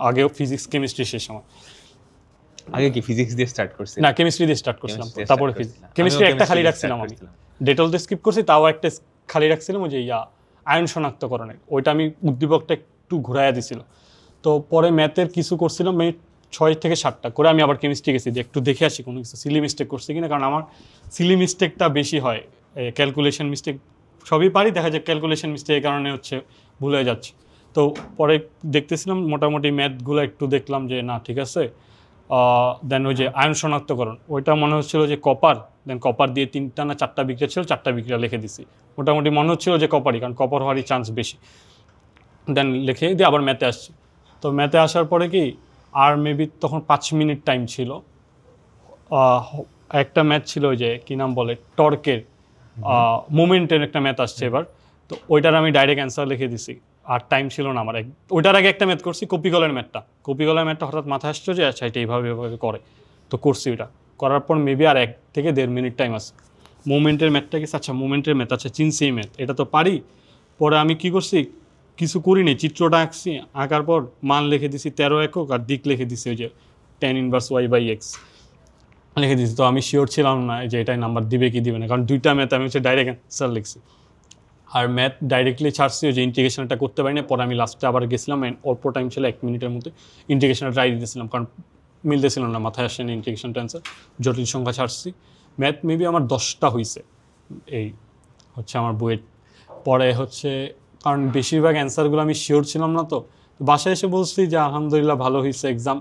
আগেও ফিজিক্স কেমিস্ট্রি শেষ আমার। আগে কি ফিজিক্স দিয়ে স্টার্ট করছি? না, কেমিস্ট্রি দিয়ে স্টার্ট করছিলাম, তারপরে ফিজিক্স। কেমিস্ট্রি একটা খালি রাখছিলাম আমি, ডেটল দিয়ে স্কিপ করছি, তাও একটা খালি রাখছিলাম, ওই যে আয়ন শনাক্তকরণের, ওইটা আমি উদ্দীপকটা একটু ঘুরাইয়া দিছিল। তো পরে ম্যাথের কিছু করছিলাম, 6 থেকে 7টা করে আমি আবার কেমিস্ট্রি গেছি যে একটু দেখে আসি কোনো কিছু সিলি মিস্টেক করছি কিনা, কারণ আমার সিলি মিস্টেকটা বেশি হয়, ক্যালকুলেশন মিস্টেক সবই পারি, দেখা যায় ক্যালকুলেশন মিস্টেকের কারণে হচ্ছে ভুল হয়ে যাচ্ছে। তো পরে দেখতেছিলাম মোটামুটি ম্যাথগুলো একটু দেখলাম যে না ঠিক আছে। দেন ওই যে আয়ন শনাক্তকরণ, ওইটা মনে হচ্ছিল যে কপার, দেন কপার দিয়ে 3টা না 4টা বিক্রিয়া ছিল, 4টা বিক্রিয়া লিখে দিছি। মোটামুটি মনে হচ্ছিল যে কপারই, কারণ কপার হওয়ারই চান্স বেশি। দেন লিখে দিয়ে আবার ম্যাথে আসছি। তো ম্যাথে আসার পরে কি আর মেবি তখন 5 মিনিট টাইম ছিল। একটা ম্যাথ ছিল ওই যে কী নাম বলে, টর্কের মোমেন্টের একটা ম্যাথ আসছে এবার। তো ওইটার আমি ডাইরেক্ট অ্যান্সার লিখে দিছি, আর টাইম ছিল না আমার। ওইটার আগে একটা ম্যাথ করছি, কপিকলের ম্যাথটা হঠাৎ মাথায় আসছে যে আচ্ছা এটা এইভাবে এভাবে করে, তো করছি। ওইটা করার পর মেবি আর 1 থেকে 1.5 মিনিট টাইম আছে। মোমেন্টের ম্যাথটা কি, আচ্ছা মোমেন্টের ম্যাথ, আচ্ছা চিনছি এই ম্যাথ, এটা তো পারি। পরে আমি কি করছি, কিছু করিনি, চিত্রটা আঁকছি, আঁকার পর মান লিখে দিছি 13 একক, আর দিক লিখে দিছি ওই যে tan ইনভার্স y/x লিখে দিছি। তো আমি শিওর ছিলাম না যে এটাই নাম্বার দিবে কি দিবে না, কারণ 2টা ম্যাথ আমি হচ্ছে ডাইরেক্ট অ্যান্সার লিখছি। আর ম্যাথ ডাইরেক্টলি ছাড়ছি, ওই যে ইন্টিগ্রেশনটা করতে পারি না। পরে আমি লাস্টে আবার গেছিলাম, অল্প টাইম ছিল 1 মিনিটের মধ্যে, ইন্টিগ্রেশনটা ট্রাই দিতেছিলাম, কারণ মিলতেছিল না, মাথায় আসে না ইন্টিগ্রেশনটা অ্যান্সার। জটিল সংখ্যা ছাড়ছি, ম্যাথ মেবি আমার 10টা হয়েছে এই হচ্ছে আমার বইয়ের। পরে হচ্ছে কারণ বেশিরভাগ অ্যান্সারগুলো আমি শিওর ছিলাম না, তো বাসায় এসে বলছি যে আলহামদুলিল্লাহ ভালো হয়েছে এক্সাম।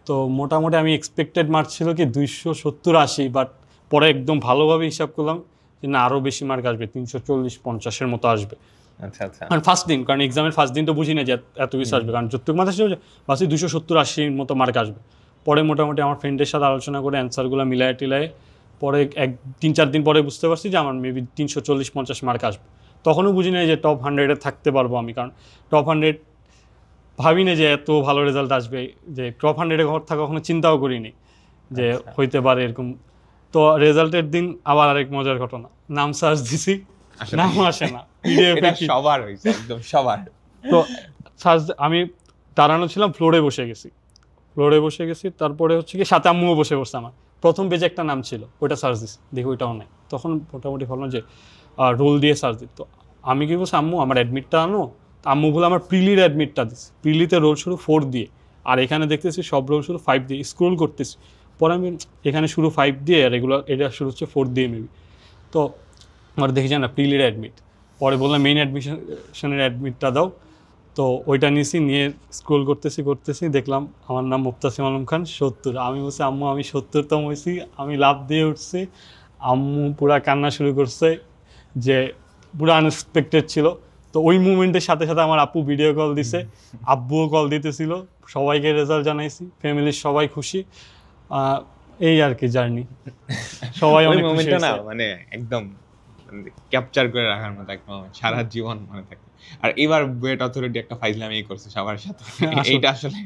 তো মোটামুটি আমি এক্সপেক্টেড মার্ক ছিল কি 270-80, বাট পরে একদম ভালোভাবে হিসাব করলাম যে না আরও বেশি মার্ক আসবে, 340-50-এর মতো আসবে। আচ্ছা আচ্ছা। কারণ ফার্স্ট দিন, কারণ এক্সামের ফার্স্ট দিন তো বুঝি না যে এত কিছু আসবে, কারণ যতটুকু মাথা ছিল ভাবছি 270-80-র মতো মার্ক আসবে। পরে মোটামুটি আমার ফ্রেন্ডের সাথে আলোচনা করে অ্যান্সারগুলো মিলায় টিলায় পরে 3-4 দিন পরে বুঝতে পারছি যে আমার মেবি 340-50 মার্ক আসবে। তখনও বুঝি না যে টপ 100-এ থাকতে পারবো আমি, কারণ টপ 100 ভাবি না যে এত ভালো রেজাল্ট আসবে, যে টপ 100-এ থাকা কখনো চিন্তাও করিনি যে হইতে পারে এরকম। তো রেজাল্টের দিন আবার আরেক মজার ঘটনা, নাম সার্চ দিছি, নাম আসে না, এটা সবার হইছে, একদম সবার। তো সার্চ আমি দাঁড়ানো ছিলাম, ফ্লোরে বসে গেছি, তারপরে হচ্ছে কি সাথে আম্মুও বসে পড়ছে আমার। প্রথম পেজে একটা নাম ছিল, ওইটা সার্চ দিছি, দেখি ওইটাও নাই। তখন মোটামুটি ভাবলাম যে রোল দিয়ে সার্চ দিই। তো আমি কি বলছি, আম্মু আমার অ্যাডমিটটা আনো। আম্মু বলে আমার প্রিলির অ্যাডমিটটা দিস, প্রিলিতে রোল শুরু 4 দিয়ে, আর এখানে দেখতেছি সব রোল শুরু 5 দিয়ে। স্ক্রোল করতেছি, পরে আমি এখানে শুরু 5 দিয়ে, আর এগুলো এটা শুরু হচ্ছে 4 দিয়ে মেবি। তো আমার দেখি না প্রিলির অ্যাডমিট। পরে বললাম মেইন অ্যাডমিশনের অ্যাডমিটটা দাও। তো ওইটা নিয়ে স্ক্রোল করতেছি, দেখলাম আমার নাম মুক্তাসিম আলম খান 70। আমি বলছি আম্মু আমি 70তম হয়েছি, আমি লাফ দিয়ে উঠছি। আম্মু পুরা কান্না শুরু করছে, যে পুরো আনএক্সপেক্টেড ছিল। তো ওই মুভমেন্টের সাথে সাথে আমার আপু ভিডিও কল দিছে, আব্বুও কল দিতেছিল, সবাইকে রেজাল্ট জানাইছি, ফ্যামিলির সবাই খুশি। এই আর কি জার্নি, সবাই অনেক খুশি না মানে একদম ক্যাপচার করে রাখার মতো একটা মোমেন্ট, সারা জীবন মনে থাকে। আর এবার বুয়েট অথরিটি একটা ফাইজলামি করছে সবার সাথে, এইটা আসলে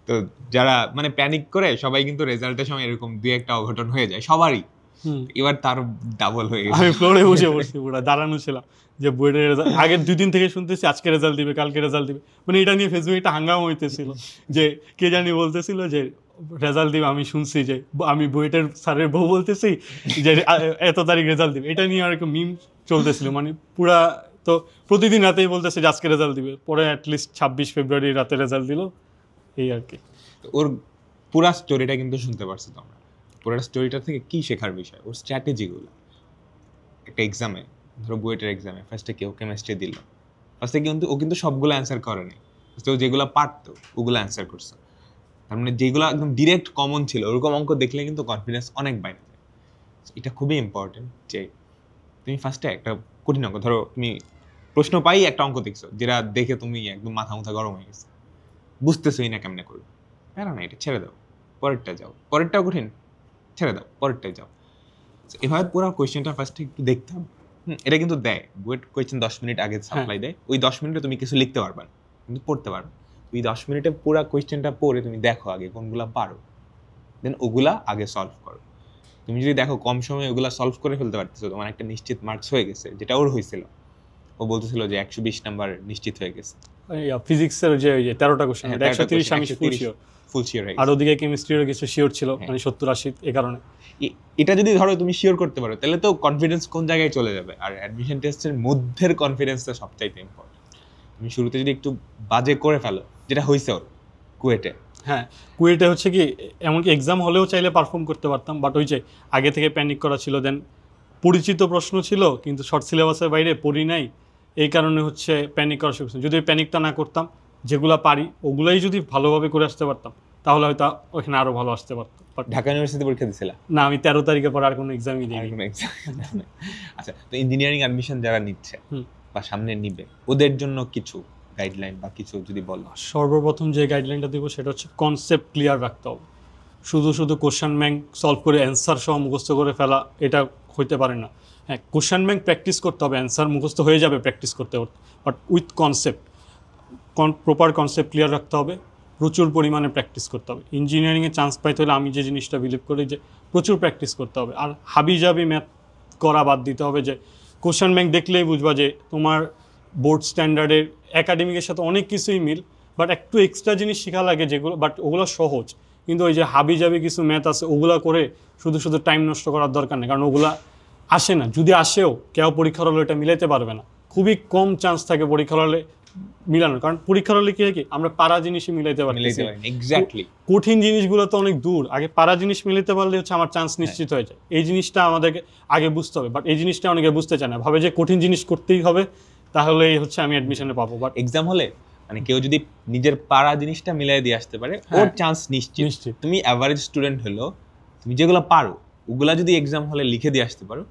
তো যারা মানে প্যানিক করে সবাই, কিন্তু রেজাল্টের সময় এরকম 2-1টা অঘটন হয়ে যায় সবারই, এবার তার ডাবল হয়ে গেছে। আমি ফ্লোরে বসে পড়ছি, পুরো দাঁড়ানো ছিলাম, যে বুয়েটের রেজাল্ট আগের 2 দিন থেকে শুনতেছি আজকে রেজাল্ট দিবে, কালকে রেজাল্ট দিবে, মানে এটা নিয়ে ফেসবুকে একটা হাঙ্গামা হইতেছিল, যে কে জানি বলতেছিল যে রেজাল্ট দিবে। আমি শুনছি যে আমি বুয়েটের স্যারের বউ বলতেছি যে এত তারিখ রেজাল্ট দিবে, এটা নিয়ে আর একটু মিম চলতেছিল, মানে পুরা। তো প্রতিদিন রাতেই বলতেছে যে আজকে রেজাল্ট দিবে, পরে অ্যাটলিস্ট 26 ফেব্রুয়ারি রাতে রেজাল্ট দিল, এই আর কি। ওর পুরা স্টোরিটা কিন্তু শুনতে পারছি তোমরা, পুরো স্টোরিটা থেকে কি শেখার বিষয়, ওর স্ট্র্যাটেজিগুলো। একটা এক্সামে, ধরো বুয়েটের এক্সামে ফার্স্টে কেউ কেমিস্ট্রি দিল, ফার্স্টে কিন্তু ও কিন্তু সবগুলো অ্যান্সার করেনি, তো যেগুলো পারতো ওগুলো অ্যান্সার করছে। তার মানে যেগুলো একদম ডিরেক্ট কমন ছিল, ওরকম অঙ্ক দেখলে কিন্তু কনফিডেন্স অনেক বাইরে যায়। এটা খুবই ইম্পর্টেন্ট যে তুমি ফার্স্টে একটা কঠিন অঙ্ক, ধরো তুমি প্রশ্ন পাই একটা অঙ্ক দেখছো যেটা দেখে তুমি একদম মাথা মুথা গরম হয়ে গেছে, বুঝতেছোই না কেমনে করবে, হ্যাঁ না এটা ছেড়ে দাও, পরেরটা যাও, পরেরটাও কঠিন, ছেড়ে দাও, পরেরটাই যাও। So, এভাবে পুরো কোয়েশ্চেনটা ফার্স্টে একটু দেখতে হবে। এটা কিন্তু দেয় বুয়েট কোয়েশ্চেন 10 মিনিট আগে সাপ্লাই দেয়, ওই 10 মিনিটে তুমি কিছু লিখতে পারবে না কিন্তু পড়তে পারবে। ওই 10 মিনিটে পুরো কোয়েশ্চেনটা পড়ে তুমি দেখো আগে কোনগুলা পারো, দেন ওগুলা আগে সলভ করো। তুমি যদি দেখো কম সময়ে ওগুলা সলভ করে ফেলতে পারতেছো, তোমার একটা নিশ্চিত মার্কস হয়ে গেছে, যেটা ওর হয়েছিল। ও বলতেছিল যে 120 নাম্বার নিশ্চিত হয়ে গেছে ফিজিক্সের যে ওই যে 13টা কোশ্চেন, 130 আমি ফুল শিওর হয়ে আর গেছে। ওদিকে কেমিস্ট্রিরও কিছু শিওর ছিল, মানে 70-80, এই কারণে এটা যদি ধরো তুমি শিওর করতে পারো তাহলে তো কনফিডেন্স কোন জায়গায় চলে যাবে। আর অ্যাডমিশন টেস্টের মধ্যের কনফিডেন্সটা সবচাইতে ইম্পর্টেন্ট। তুমি শুরুতে যদি একটু বাজে করে ফেলো, যেটা হয়েছে ওর কুয়েটে। হ্যাঁ, কুয়েটে হচ্ছে কি এমনকি এক্সাম হলেও চাইলে পারফর্ম করতে পারতাম, বাট ওই যে আগে থেকে প্যানিক করা ছিল, দেন পরিচিত প্রশ্ন ছিল কিন্তু শর্ট সিলেবাসের বাইরে পড়ি নাই, এই কারণে হচ্ছে প্যানিক করা শুরু। যদি ওই প্যানিকটা না করতাম, যেগুলো পারি ওগুলাই যদি ভালোভাবে করে আসতে পারতাম, তাহলে হয়তো ওখানে আরও ভালো আসতে পারতাম। বাট ঢাকা ইউনিভার্সিটি পরীক্ষা দিছিলা? না, আমি 13 তারিখের পর আর কোনো এক্সামই দিইনি। আচ্ছা, তো ইঞ্জিনিয়ারিং অ্যাডমিশন যারা নিচ্ছে বা সামনে নিবে, ওদের জন্য কিছু গাইডলাইন বা কিছু যদি বলো। সর্বপ্রথম যে গাইডলাইনটা দিব সেটা হচ্ছে কনসেপ্ট ক্লিয়ার রাখতে হবে। শুধু শুধু কোশ্চেন ব্যাংক সলভ করে অ্যান্সার সহ মুখস্থ করে ফেলা, এটা হইতে পারে না। হ্যাঁ, কোশ্চেন ব্যাংক প্র্যাকটিস করতে হবে, অ্যান্সার মুখস্থ হয়ে যাবে প্র্যাকটিস করতে করতে, but with concept, proper concept clear রাখতে হবে, প্রচুর পরিমাণে প্র্যাকটিস করতে হবে। ইঞ্জিনিয়ারিংয়ে চান্স পাইতে হলে আমি যে জিনিসটা বিলিভ করি যে প্রচুর প্র্যাকটিস করতে হবে। আর হাবিজাবি ম্যাথ করা বাদ দিতে হবে, যে কোশ্চেন ব্যাংক দেখলেই বুঝবা যে তোমার বোর্ড স্ট্যান্ডার্ডের একাডেমিকের সাথে অনেক কিছুই মিল, বাট একটু এক্সট্রা জিনিস শেখা লাগে যেগুলো, বাট ওগুলো সহজ। কিন্তু ওই যে হাবিজাবি কিছু ম্যাথ আছে, ওগুলো করে শুধু শুধু টাইম নষ্ট করার দরকার নেই, কারণ ওগুলা আসে না। যদি আসেও কেউ পরীক্ষার হলে এটা মিলাতে পারবে না, খুবই কম চান্স থাকে পরীক্ষার হলে মিলানোর, কারণ পরীক্ষার হলে কি হয় কি আমরা পারা জিনিসই মিলাইতে পারি। এক্স্যাক্টলি, কঠিন জিনিসগুলো তো অনেক দূর, আগে পারা জিনিস মিলাতে পারলে হচ্ছে আমার চান্স নিশ্চিত হয়ে যায়। এই জিনিসটা আমাদেরকে আগে বুঝতে হবে, বাট এই জিনিসটা অনেকে বুঝতে চায় না, ভাবে যে কঠিন জিনিস করতেই হবে তাহলে হচ্ছে আমি অ্যাডমিশনে পাবো। বাট এক্সাম হলে মানে কেউ যদি নিজের পারা জিনিসটা মিলাই দিয়ে আসতে পারে, ওর চান্স নিশ্চিত। তুমি অ্যাভারেজ স্টুডেন্ট হলো, তুমি যেগুলো পারো ওগুলা যদি এক্সাম হলে লিখে দিয়ে আসতে পারো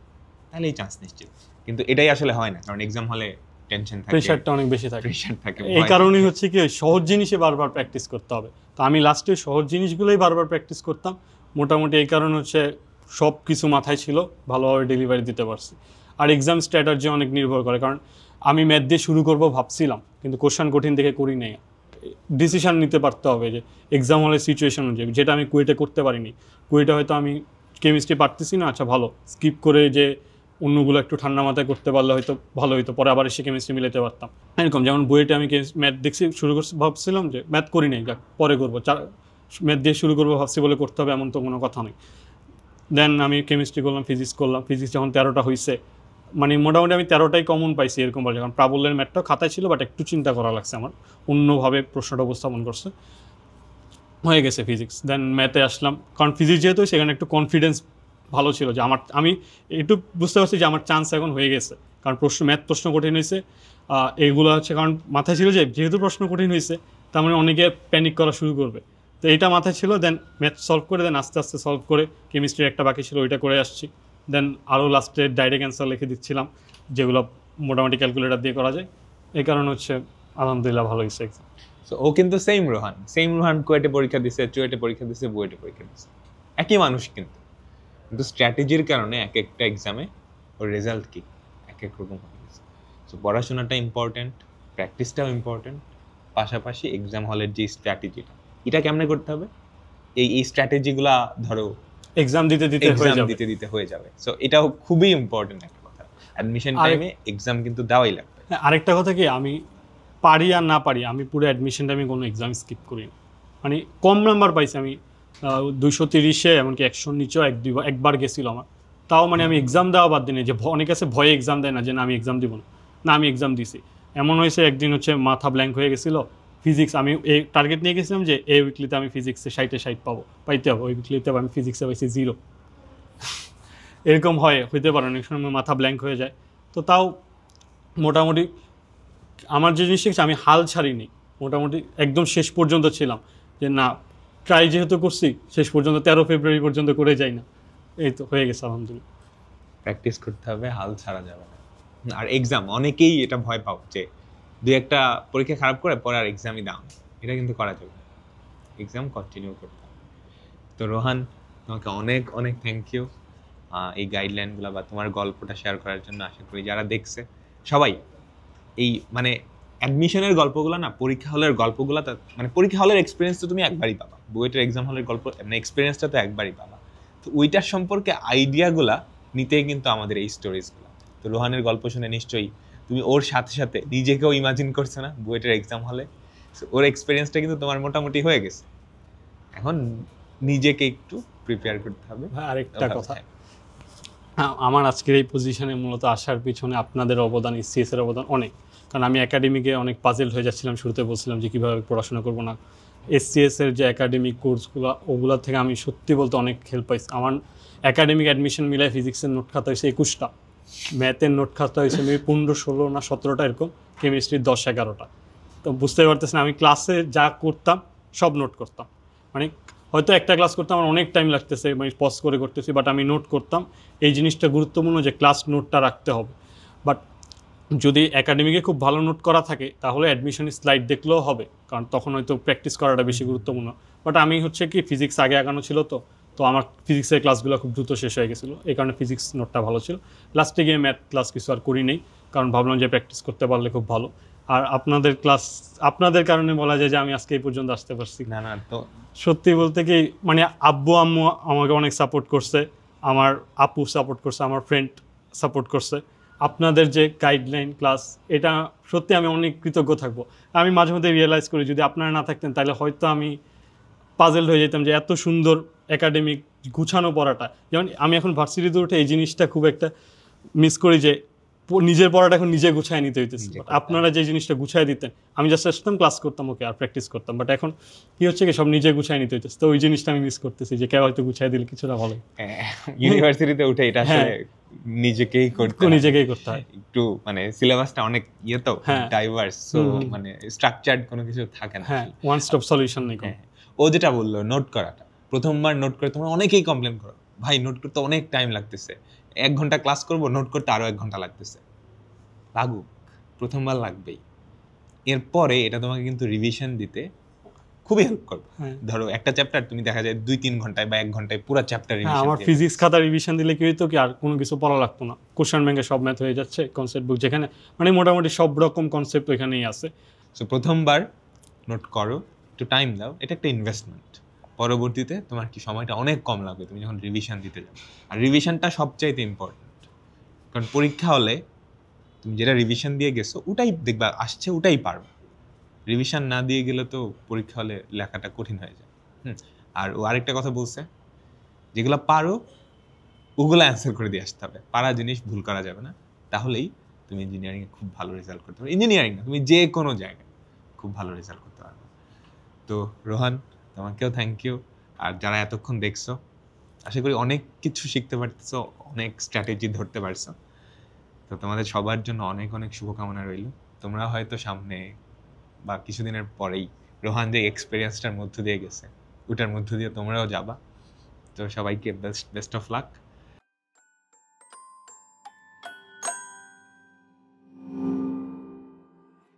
তাহলে এই চান্স নিশ্চিত। কিন্তু এটাই আসলে হয় না, কারণ এক্সাম হলে টেনশন থাকে, প্রেশারটা অনেক বেশি থাকে। প্রেশার থাকে, এই কারণেই হচ্ছে কি সহজ জিনিসে বারবার প্র্যাকটিস করতে হবে। তো আমি লাস্টে সহজ জিনিসগুলোই বারবার প্র্যাকটিস করতাম মোটামুটি, এই কারণে হচ্ছে সব কিছু মাথায় ছিল, ভালোভাবে ডেলিভারি দিতে পারছি। আর এক্সাম স্ট্র্যাটাজি অনেক নির্ভর করে, কারণ আমি ম্যাথ দিয়ে শুরু করবো ভাবছিলাম, কিন্তু কোশ্চেন কঠিন দেখে করি নাই। ডিসিশন নিতে পারতে হবে যে এক্সাম হলে সিচুয়েশন অনুযায়ী, যেটা আমি কুয়েটে করতে পারিনি। কুয়েটে হয়তো আমি কেমিস্ট্রি পারতেছি না, আচ্ছা ভালো স্কিপ করে যে অন্যগুলো একটু ঠান্ডা মাথায় করতে পারলে হয়তো ভালো হতো, পরে আবার এসে কেমিস্ট্রি মিলাতে পারতাম। এরকম যেমন বুয়েটে আমি ম্যাথ দেখছি শুরু করছি, ভাবছিলাম যে ম্যাথ করি নাই, যাক পরে করবো, ম্যাথ দিয়ে শুরু করবো ভাবছি বলে করতে হবে এমন তো কোনো কথা নেই। দেন আমি কেমিস্ট্রি করলাম, ফিজিক্স করলাম। ফিজিক্স যখন 13টা হয়েছে, মানে মোটামুটি আমি 13টাই কমন পাইছি এরকম বলে, কারণ প্রাবল্যের ম্যাথটাও খাতায় ছিল, বাট একটু চিন্তা করা লাগছে আমার, অন্যভাবে প্রশ্নটা উপস্থাপন করছে, হয়ে গেছে ফিজিক্স। দেন ম্যাথে আসলাম, কারণ ফিজিক্স যেহেতু সেখানে একটু কনফিডেন্স ভালো ছিল যে আমি একটু বুঝতে পারছি যে আমার চান্স এখন হয়ে গেছে, কারণ ম্যাথ প্রশ্ন কঠিন হয়েছে। এইগুলো হচ্ছে কারণ মাথায় ছিল যে যেহেতু প্রশ্ন কঠিন হয়েছে তার মানে অনেকে প্যানিক করা শুরু করবে, তো এইটা মাথায় ছিল। দেন ম্যাথ সলভ করে, দেন আস্তে আস্তে সলভ করে কেমিস্ট্রির একটা বাকি ছিল ওইটা করে আসছি। দেন আরও লাস্টে ডাইরেক্ট অ্যান্সার লিখে দিচ্ছিলাম, যেগুলো মোটামুটি ক্যালকুলেটার দিয়ে করা যায়। এই কারণে হচ্ছে আলহামদুলিল্লাহ ভালো হয়েছে এক্সাম। সো ও কিন্তু সেম রোহান কুয়েটে পরীক্ষা দিছে, চুয়েটে পরীক্ষা দিছে, বুয়েটে পরীক্ষা দিছে, একই মানুষ কিন্তু স্ট্র্যাটেজির কারণে এক একটা এক্সামে ওর রেজাল্ট কি এক এক রকম হয়ে গেছে। সো পড়াশোনাটা ইম্পর্টেন্ট, প্র্যাকটিসটাও ইম্পর্টেন্ট, পাশাপাশি এক্সাম হলের যে স্ট্র্যাটেজিটা, এটা কেমনে করতে হবে, এই স্ট্র্যাটেজিগুলা ধরো এক্সাম দিতে দিতে হয়ে যাবে। সো এটাও খুবই ইম্পর্টেন্ট একটা কথা, অ্যাডমিশন টাইমে এক্সাম কিন্তু দেওয়াই লাগবে। আরেকটা কথা কি, আমি পারি আর না পারি, আমি পুরো অ্যাডমিশন টাইমে কোনো এক্সাম স্কিপ করি না। মানে কম নাম্বার পাইছি আমি 230-এ, এমনকি 100-র নিচেও একবার গেছিলো আমার, তাও মানে আমি এক্সাম দেওয়া বাদ দিই। যে অনেক আছে ভয়ে এক্সাম দেয় না, যে না আমি এক্সাম দিব না, আমি এক্সাম দিছি। এমন হয়েছে একদিন হচ্ছে মাথা ব্ল্যাঙ্ক হয়ে গেছিলো, ফিজিক্স আমি এই টার্গেট নিয়ে গেছিলাম যে এই উইকলিতে আমি ফিজিক্সে 60 পাইতে হবে, ওই উইকলিতে আমি ফিজিক্সে পাইছি 0। এরকম হইতে পারে অনেক সময় মাথা ব্ল্যাঙ্ক হয়ে যায়। তো তাও মোটামুটি আমার যে জিনিসটা আমি হাল ছাড়িনি, মোটামুটি একদম শেষ পর্যন্ত ছিলাম, যে না ট্রাই যেহেতু করছি শেষ পর্যন্ত 13 ফেব্রুয়ারি পর্যন্ত করে যাই না। এই তো হয়ে গেছে আলহামদুলিল্লাহ। প্র্যাকটিস করতে হবে, হাল ছাড়া যাবে না। আর এক্সাম, অনেকেই এটা ভয় পাও যে দুই একটা পরীক্ষা খারাপ করে পরে আর এক্সামই দাও না। এটা কিন্তু করা যাবে না, এক্সাম কন্টিনিউ করতে হবে। তো রোহান, তোমাকে অনেক অনেক থ্যাংক ইউ এই গাইডলাইনগুলো বা তোমার গল্পটা শেয়ার করার জন্য। আশা করি যারা দেখছে সবাই এই মানে অ্যাডমিশনের গল্পগুলো না, পরীক্ষা হলের গল্পগুলো, মানে পরীক্ষা হলের এক্সপিরিয়েন্স তো তুমি একবারই পাবা, বুয়েটের এক্সাম হলের গল্প মানে এক্সপিরিয়েন্সটা তো একবারই পাবা। তো ওইটার সম্পর্কে আইডিয়াগুলা নিতেই কিন্তু আমাদের এই স্টোরিজগুলো। তো রোহানের গল্প শুনে নিশ্চয়ই তুমি ওর সাথে সাথে নিজেকেও ইমাজিন করছো না বুয়েটের এক্সাম হলে। ওর এক্সপিরিয়েন্সটা কিন্তু তোমার মোটামুটি হয়ে গেছে, এখন নিজেকে একটু প্রিপেয়ার করতে হবে। ভাই আরেকটা কথা, আমার আজকের এই পজিশনে মূলত আসার পিছনে আপনাদের অবদান, এসসিএস এর অবদান অনেক। কারণ আমি একাডেমিকে অনেক পাজেল হয়ে যাচ্ছিলাম, শুরুতে বলছিলাম যে কীভাবে পড়াশোনা করবো না। এসসিএস এর যে একাডেমিক কোর্সগুলো, ওগুলোর থেকে আমি সত্যি বলতে অনেক হেল্প পাইছি। আমার একাডেমিক অ্যাডমিশন মিলায় ফিজিক্সের নোট খাতা হয়েছে 21টা, ম্যাথের নোট খাতা হয়েছে মেবি 15, 16 না 17টা এরকম, কেমিস্ট্রির 10, 11টা। তো বুঝতে পারতেছেন আমি ক্লাসে যা করতাম সব নোট করতাম। মানে হয়তো একটা ক্লাস করতে আমার অনেক টাইম লাগতেছে, মানে পজ করে করতেছি, বাট আমি নোট করতাম। এই জিনিসটা গুরুত্বপূর্ণ যে ক্লাস নোটটা রাখতে হবে। বাট যদি একাডেমিকে খুব ভালো নোট করা থাকে তাহলে অ্যাডমিশন স্লাইড দেখলেও হবে, কারণ তখন হয়তো প্র্যাকটিস করাটা বেশি গুরুত্বপূর্ণ। বাট আমি হচ্ছে কি ফিজিক্স আগে আগানো ছিল, তো আমার ফিজিক্সের ক্লাসগুলো খুব দ্রুত শেষ হয়ে গেছিলো, এই কারণে ফিজিক্স নোটটা ভালো ছিল। লাস্টে গিয়ে ম্যাথ ক্লাস কিছু আর করি নেই, কারণ ভাবলাম যে প্র্যাকটিস করতে পারলে খুব ভালো। আর আপনাদের ক্লাস, আপনাদের কারণে বলা যায় যে আমি আজকে এই পর্যন্ত আসতে পারছি। না না, তো সত্যি বলতে কি, মানে আব্বু আম্মু আমাকে অনেক সাপোর্ট করছে, আমার আপু সাপোর্ট করছে, আমার ফ্রেন্ড সাপোর্ট করছে। আপনাদের যে গাইডলাইন ক্লাস, এটা সত্যি আমি অনেক কৃতজ্ঞ থাকবো। আমি মাঝে মধ্যে রিয়েলাইজ করি যদি আপনারা না থাকতেন তাহলে হয়তো আমি পাজেল হয়ে যেতাম যে এত সুন্দর একাডেমিক গুছানো পড়াটা। যেমন আমি এখন ভার্সিটিতে উঠে এই জিনিসটা খুব একটা মিস করি যে নিজের পড়াটা এখন নিজে গুছায় নিতে হইতেছে। নিজে But করতে আপনারা যে জিনিসটা গুছায় দিতেন, আমি জাস্ট আসতাম, ক্লাস করতাম, ওকে, আর প্র্যাকটিস করতাম। বাট এখন কি হচ্ছে কি, সব নিজে গুছায় নিতে হইতেছে। তো ওই জিনিসটা আমি মিস করতেছি যে কেউ হয়তো গুছায় দিলে কিছুটা ভালো। ইউনিভার্সিটিতে উঠে এটা আসলে নিজেকেই করতে হয়। নিজেকেই করতে হয়। একটু মানে সিলেবাসটা অনেক ইয়ে তো হ্যাঁ। ডাইভার্স, সো মানে স্ট্রাকচার্ড কোনো কিছু থাকে না। হ্যাঁ, ওয়ান স্টপ সলিউশন নেই কোনো। হ্যাঁ, ও যেটা বললো নোট করাটা, প্রথমবার নোট করে তোমরা অনেকেই কমপ্লেন করো, ভাই নোট করতে অনেক টাইম লাগতেছে, 1 ঘন্টা ক্লাস করবো, নোট করতে আরো 1 ঘন্টা লাগতেছে। লাগুক, প্রথমবার লাগবেই। এরপরে এটা তোমাকে কিন্তু রিভিশন দিতে খুবই হেল্প করবে। হ্যাঁ। ধরো একটা চ্যাপ্টার তুমি দেখা যায় 2-3 ঘন্টায় বা 1 ঘন্টায় পুরো চ্যাপ্টার হ্যাঁ, রিভিশন আমার ফিজিক্স খাতা রিভিশন দিলে কি হইতো কি, আর কোনো কিছু পড়া লাগতো না, কোশ্চেন ব্যাংকে সব ম্যাথ হয়ে যাচ্ছে, কনসেপ্ট বুক যেখানে, মানে মোটামুটি সব রকম কনসেপ্ট ওইখানেই আছে। সো প্রথমবার নোট করো, একটু টাইম দাও, এটা একটা ইনভেস্টমেন্ট। পরবর্তীতে তোমার কি সময়টা অনেক কম লাগবে তুমি যখন রিভিশন দিতে যাবে। আর রিভিশনটা সবচাইতে ইম্পর্টেন্ট, কারণ পরীক্ষা হলে তুমি যেটা রিভিশন দিয়ে গেছো ওটাই দেখবা আসছে, ওটাই পারবে। রিভিশন না দিয়ে গেলে তো পরীক্ষা হলে লেখাটা কঠিন হয়ে যায়। আর ও আরেকটা কথা বলছে, যেগুলো পারো ওগুলো অ্যান্সার করে দিয়ে আসতে হবে, পারা জিনিস ভুল করা যাবে না। তাহলেই তুমি ইঞ্জিনিয়ারিংয়ে খুব ভালো রেজাল্ট করতে পারবে। ইঞ্জিনিয়ারিং না, তুমি যে কোনো জায়গায় খুব ভালো রেজাল্ট করতে পারবে। তো রোহান, তোমাকেও থ্যাংক ইউ। আর যারা এতক্ষণ দেখছো, আশা করি অনেক কিছু শিখতে পারতেছো, অনেক স্ট্র্যাটেজি ধরতে পারছো। তো তোমাদের সবার জন্য অনেক অনেক শুভকামনা রইল। তোমরা হয়তো সামনে বা কিছুদিনের পরেই রোহান যে এক্সপিরিয়েন্সটার মধ্য দিয়ে গেছে ওটার মধ্য দিয়ে তোমরাও যাবা। তো সবাইকে বেস্ট অফ লাক।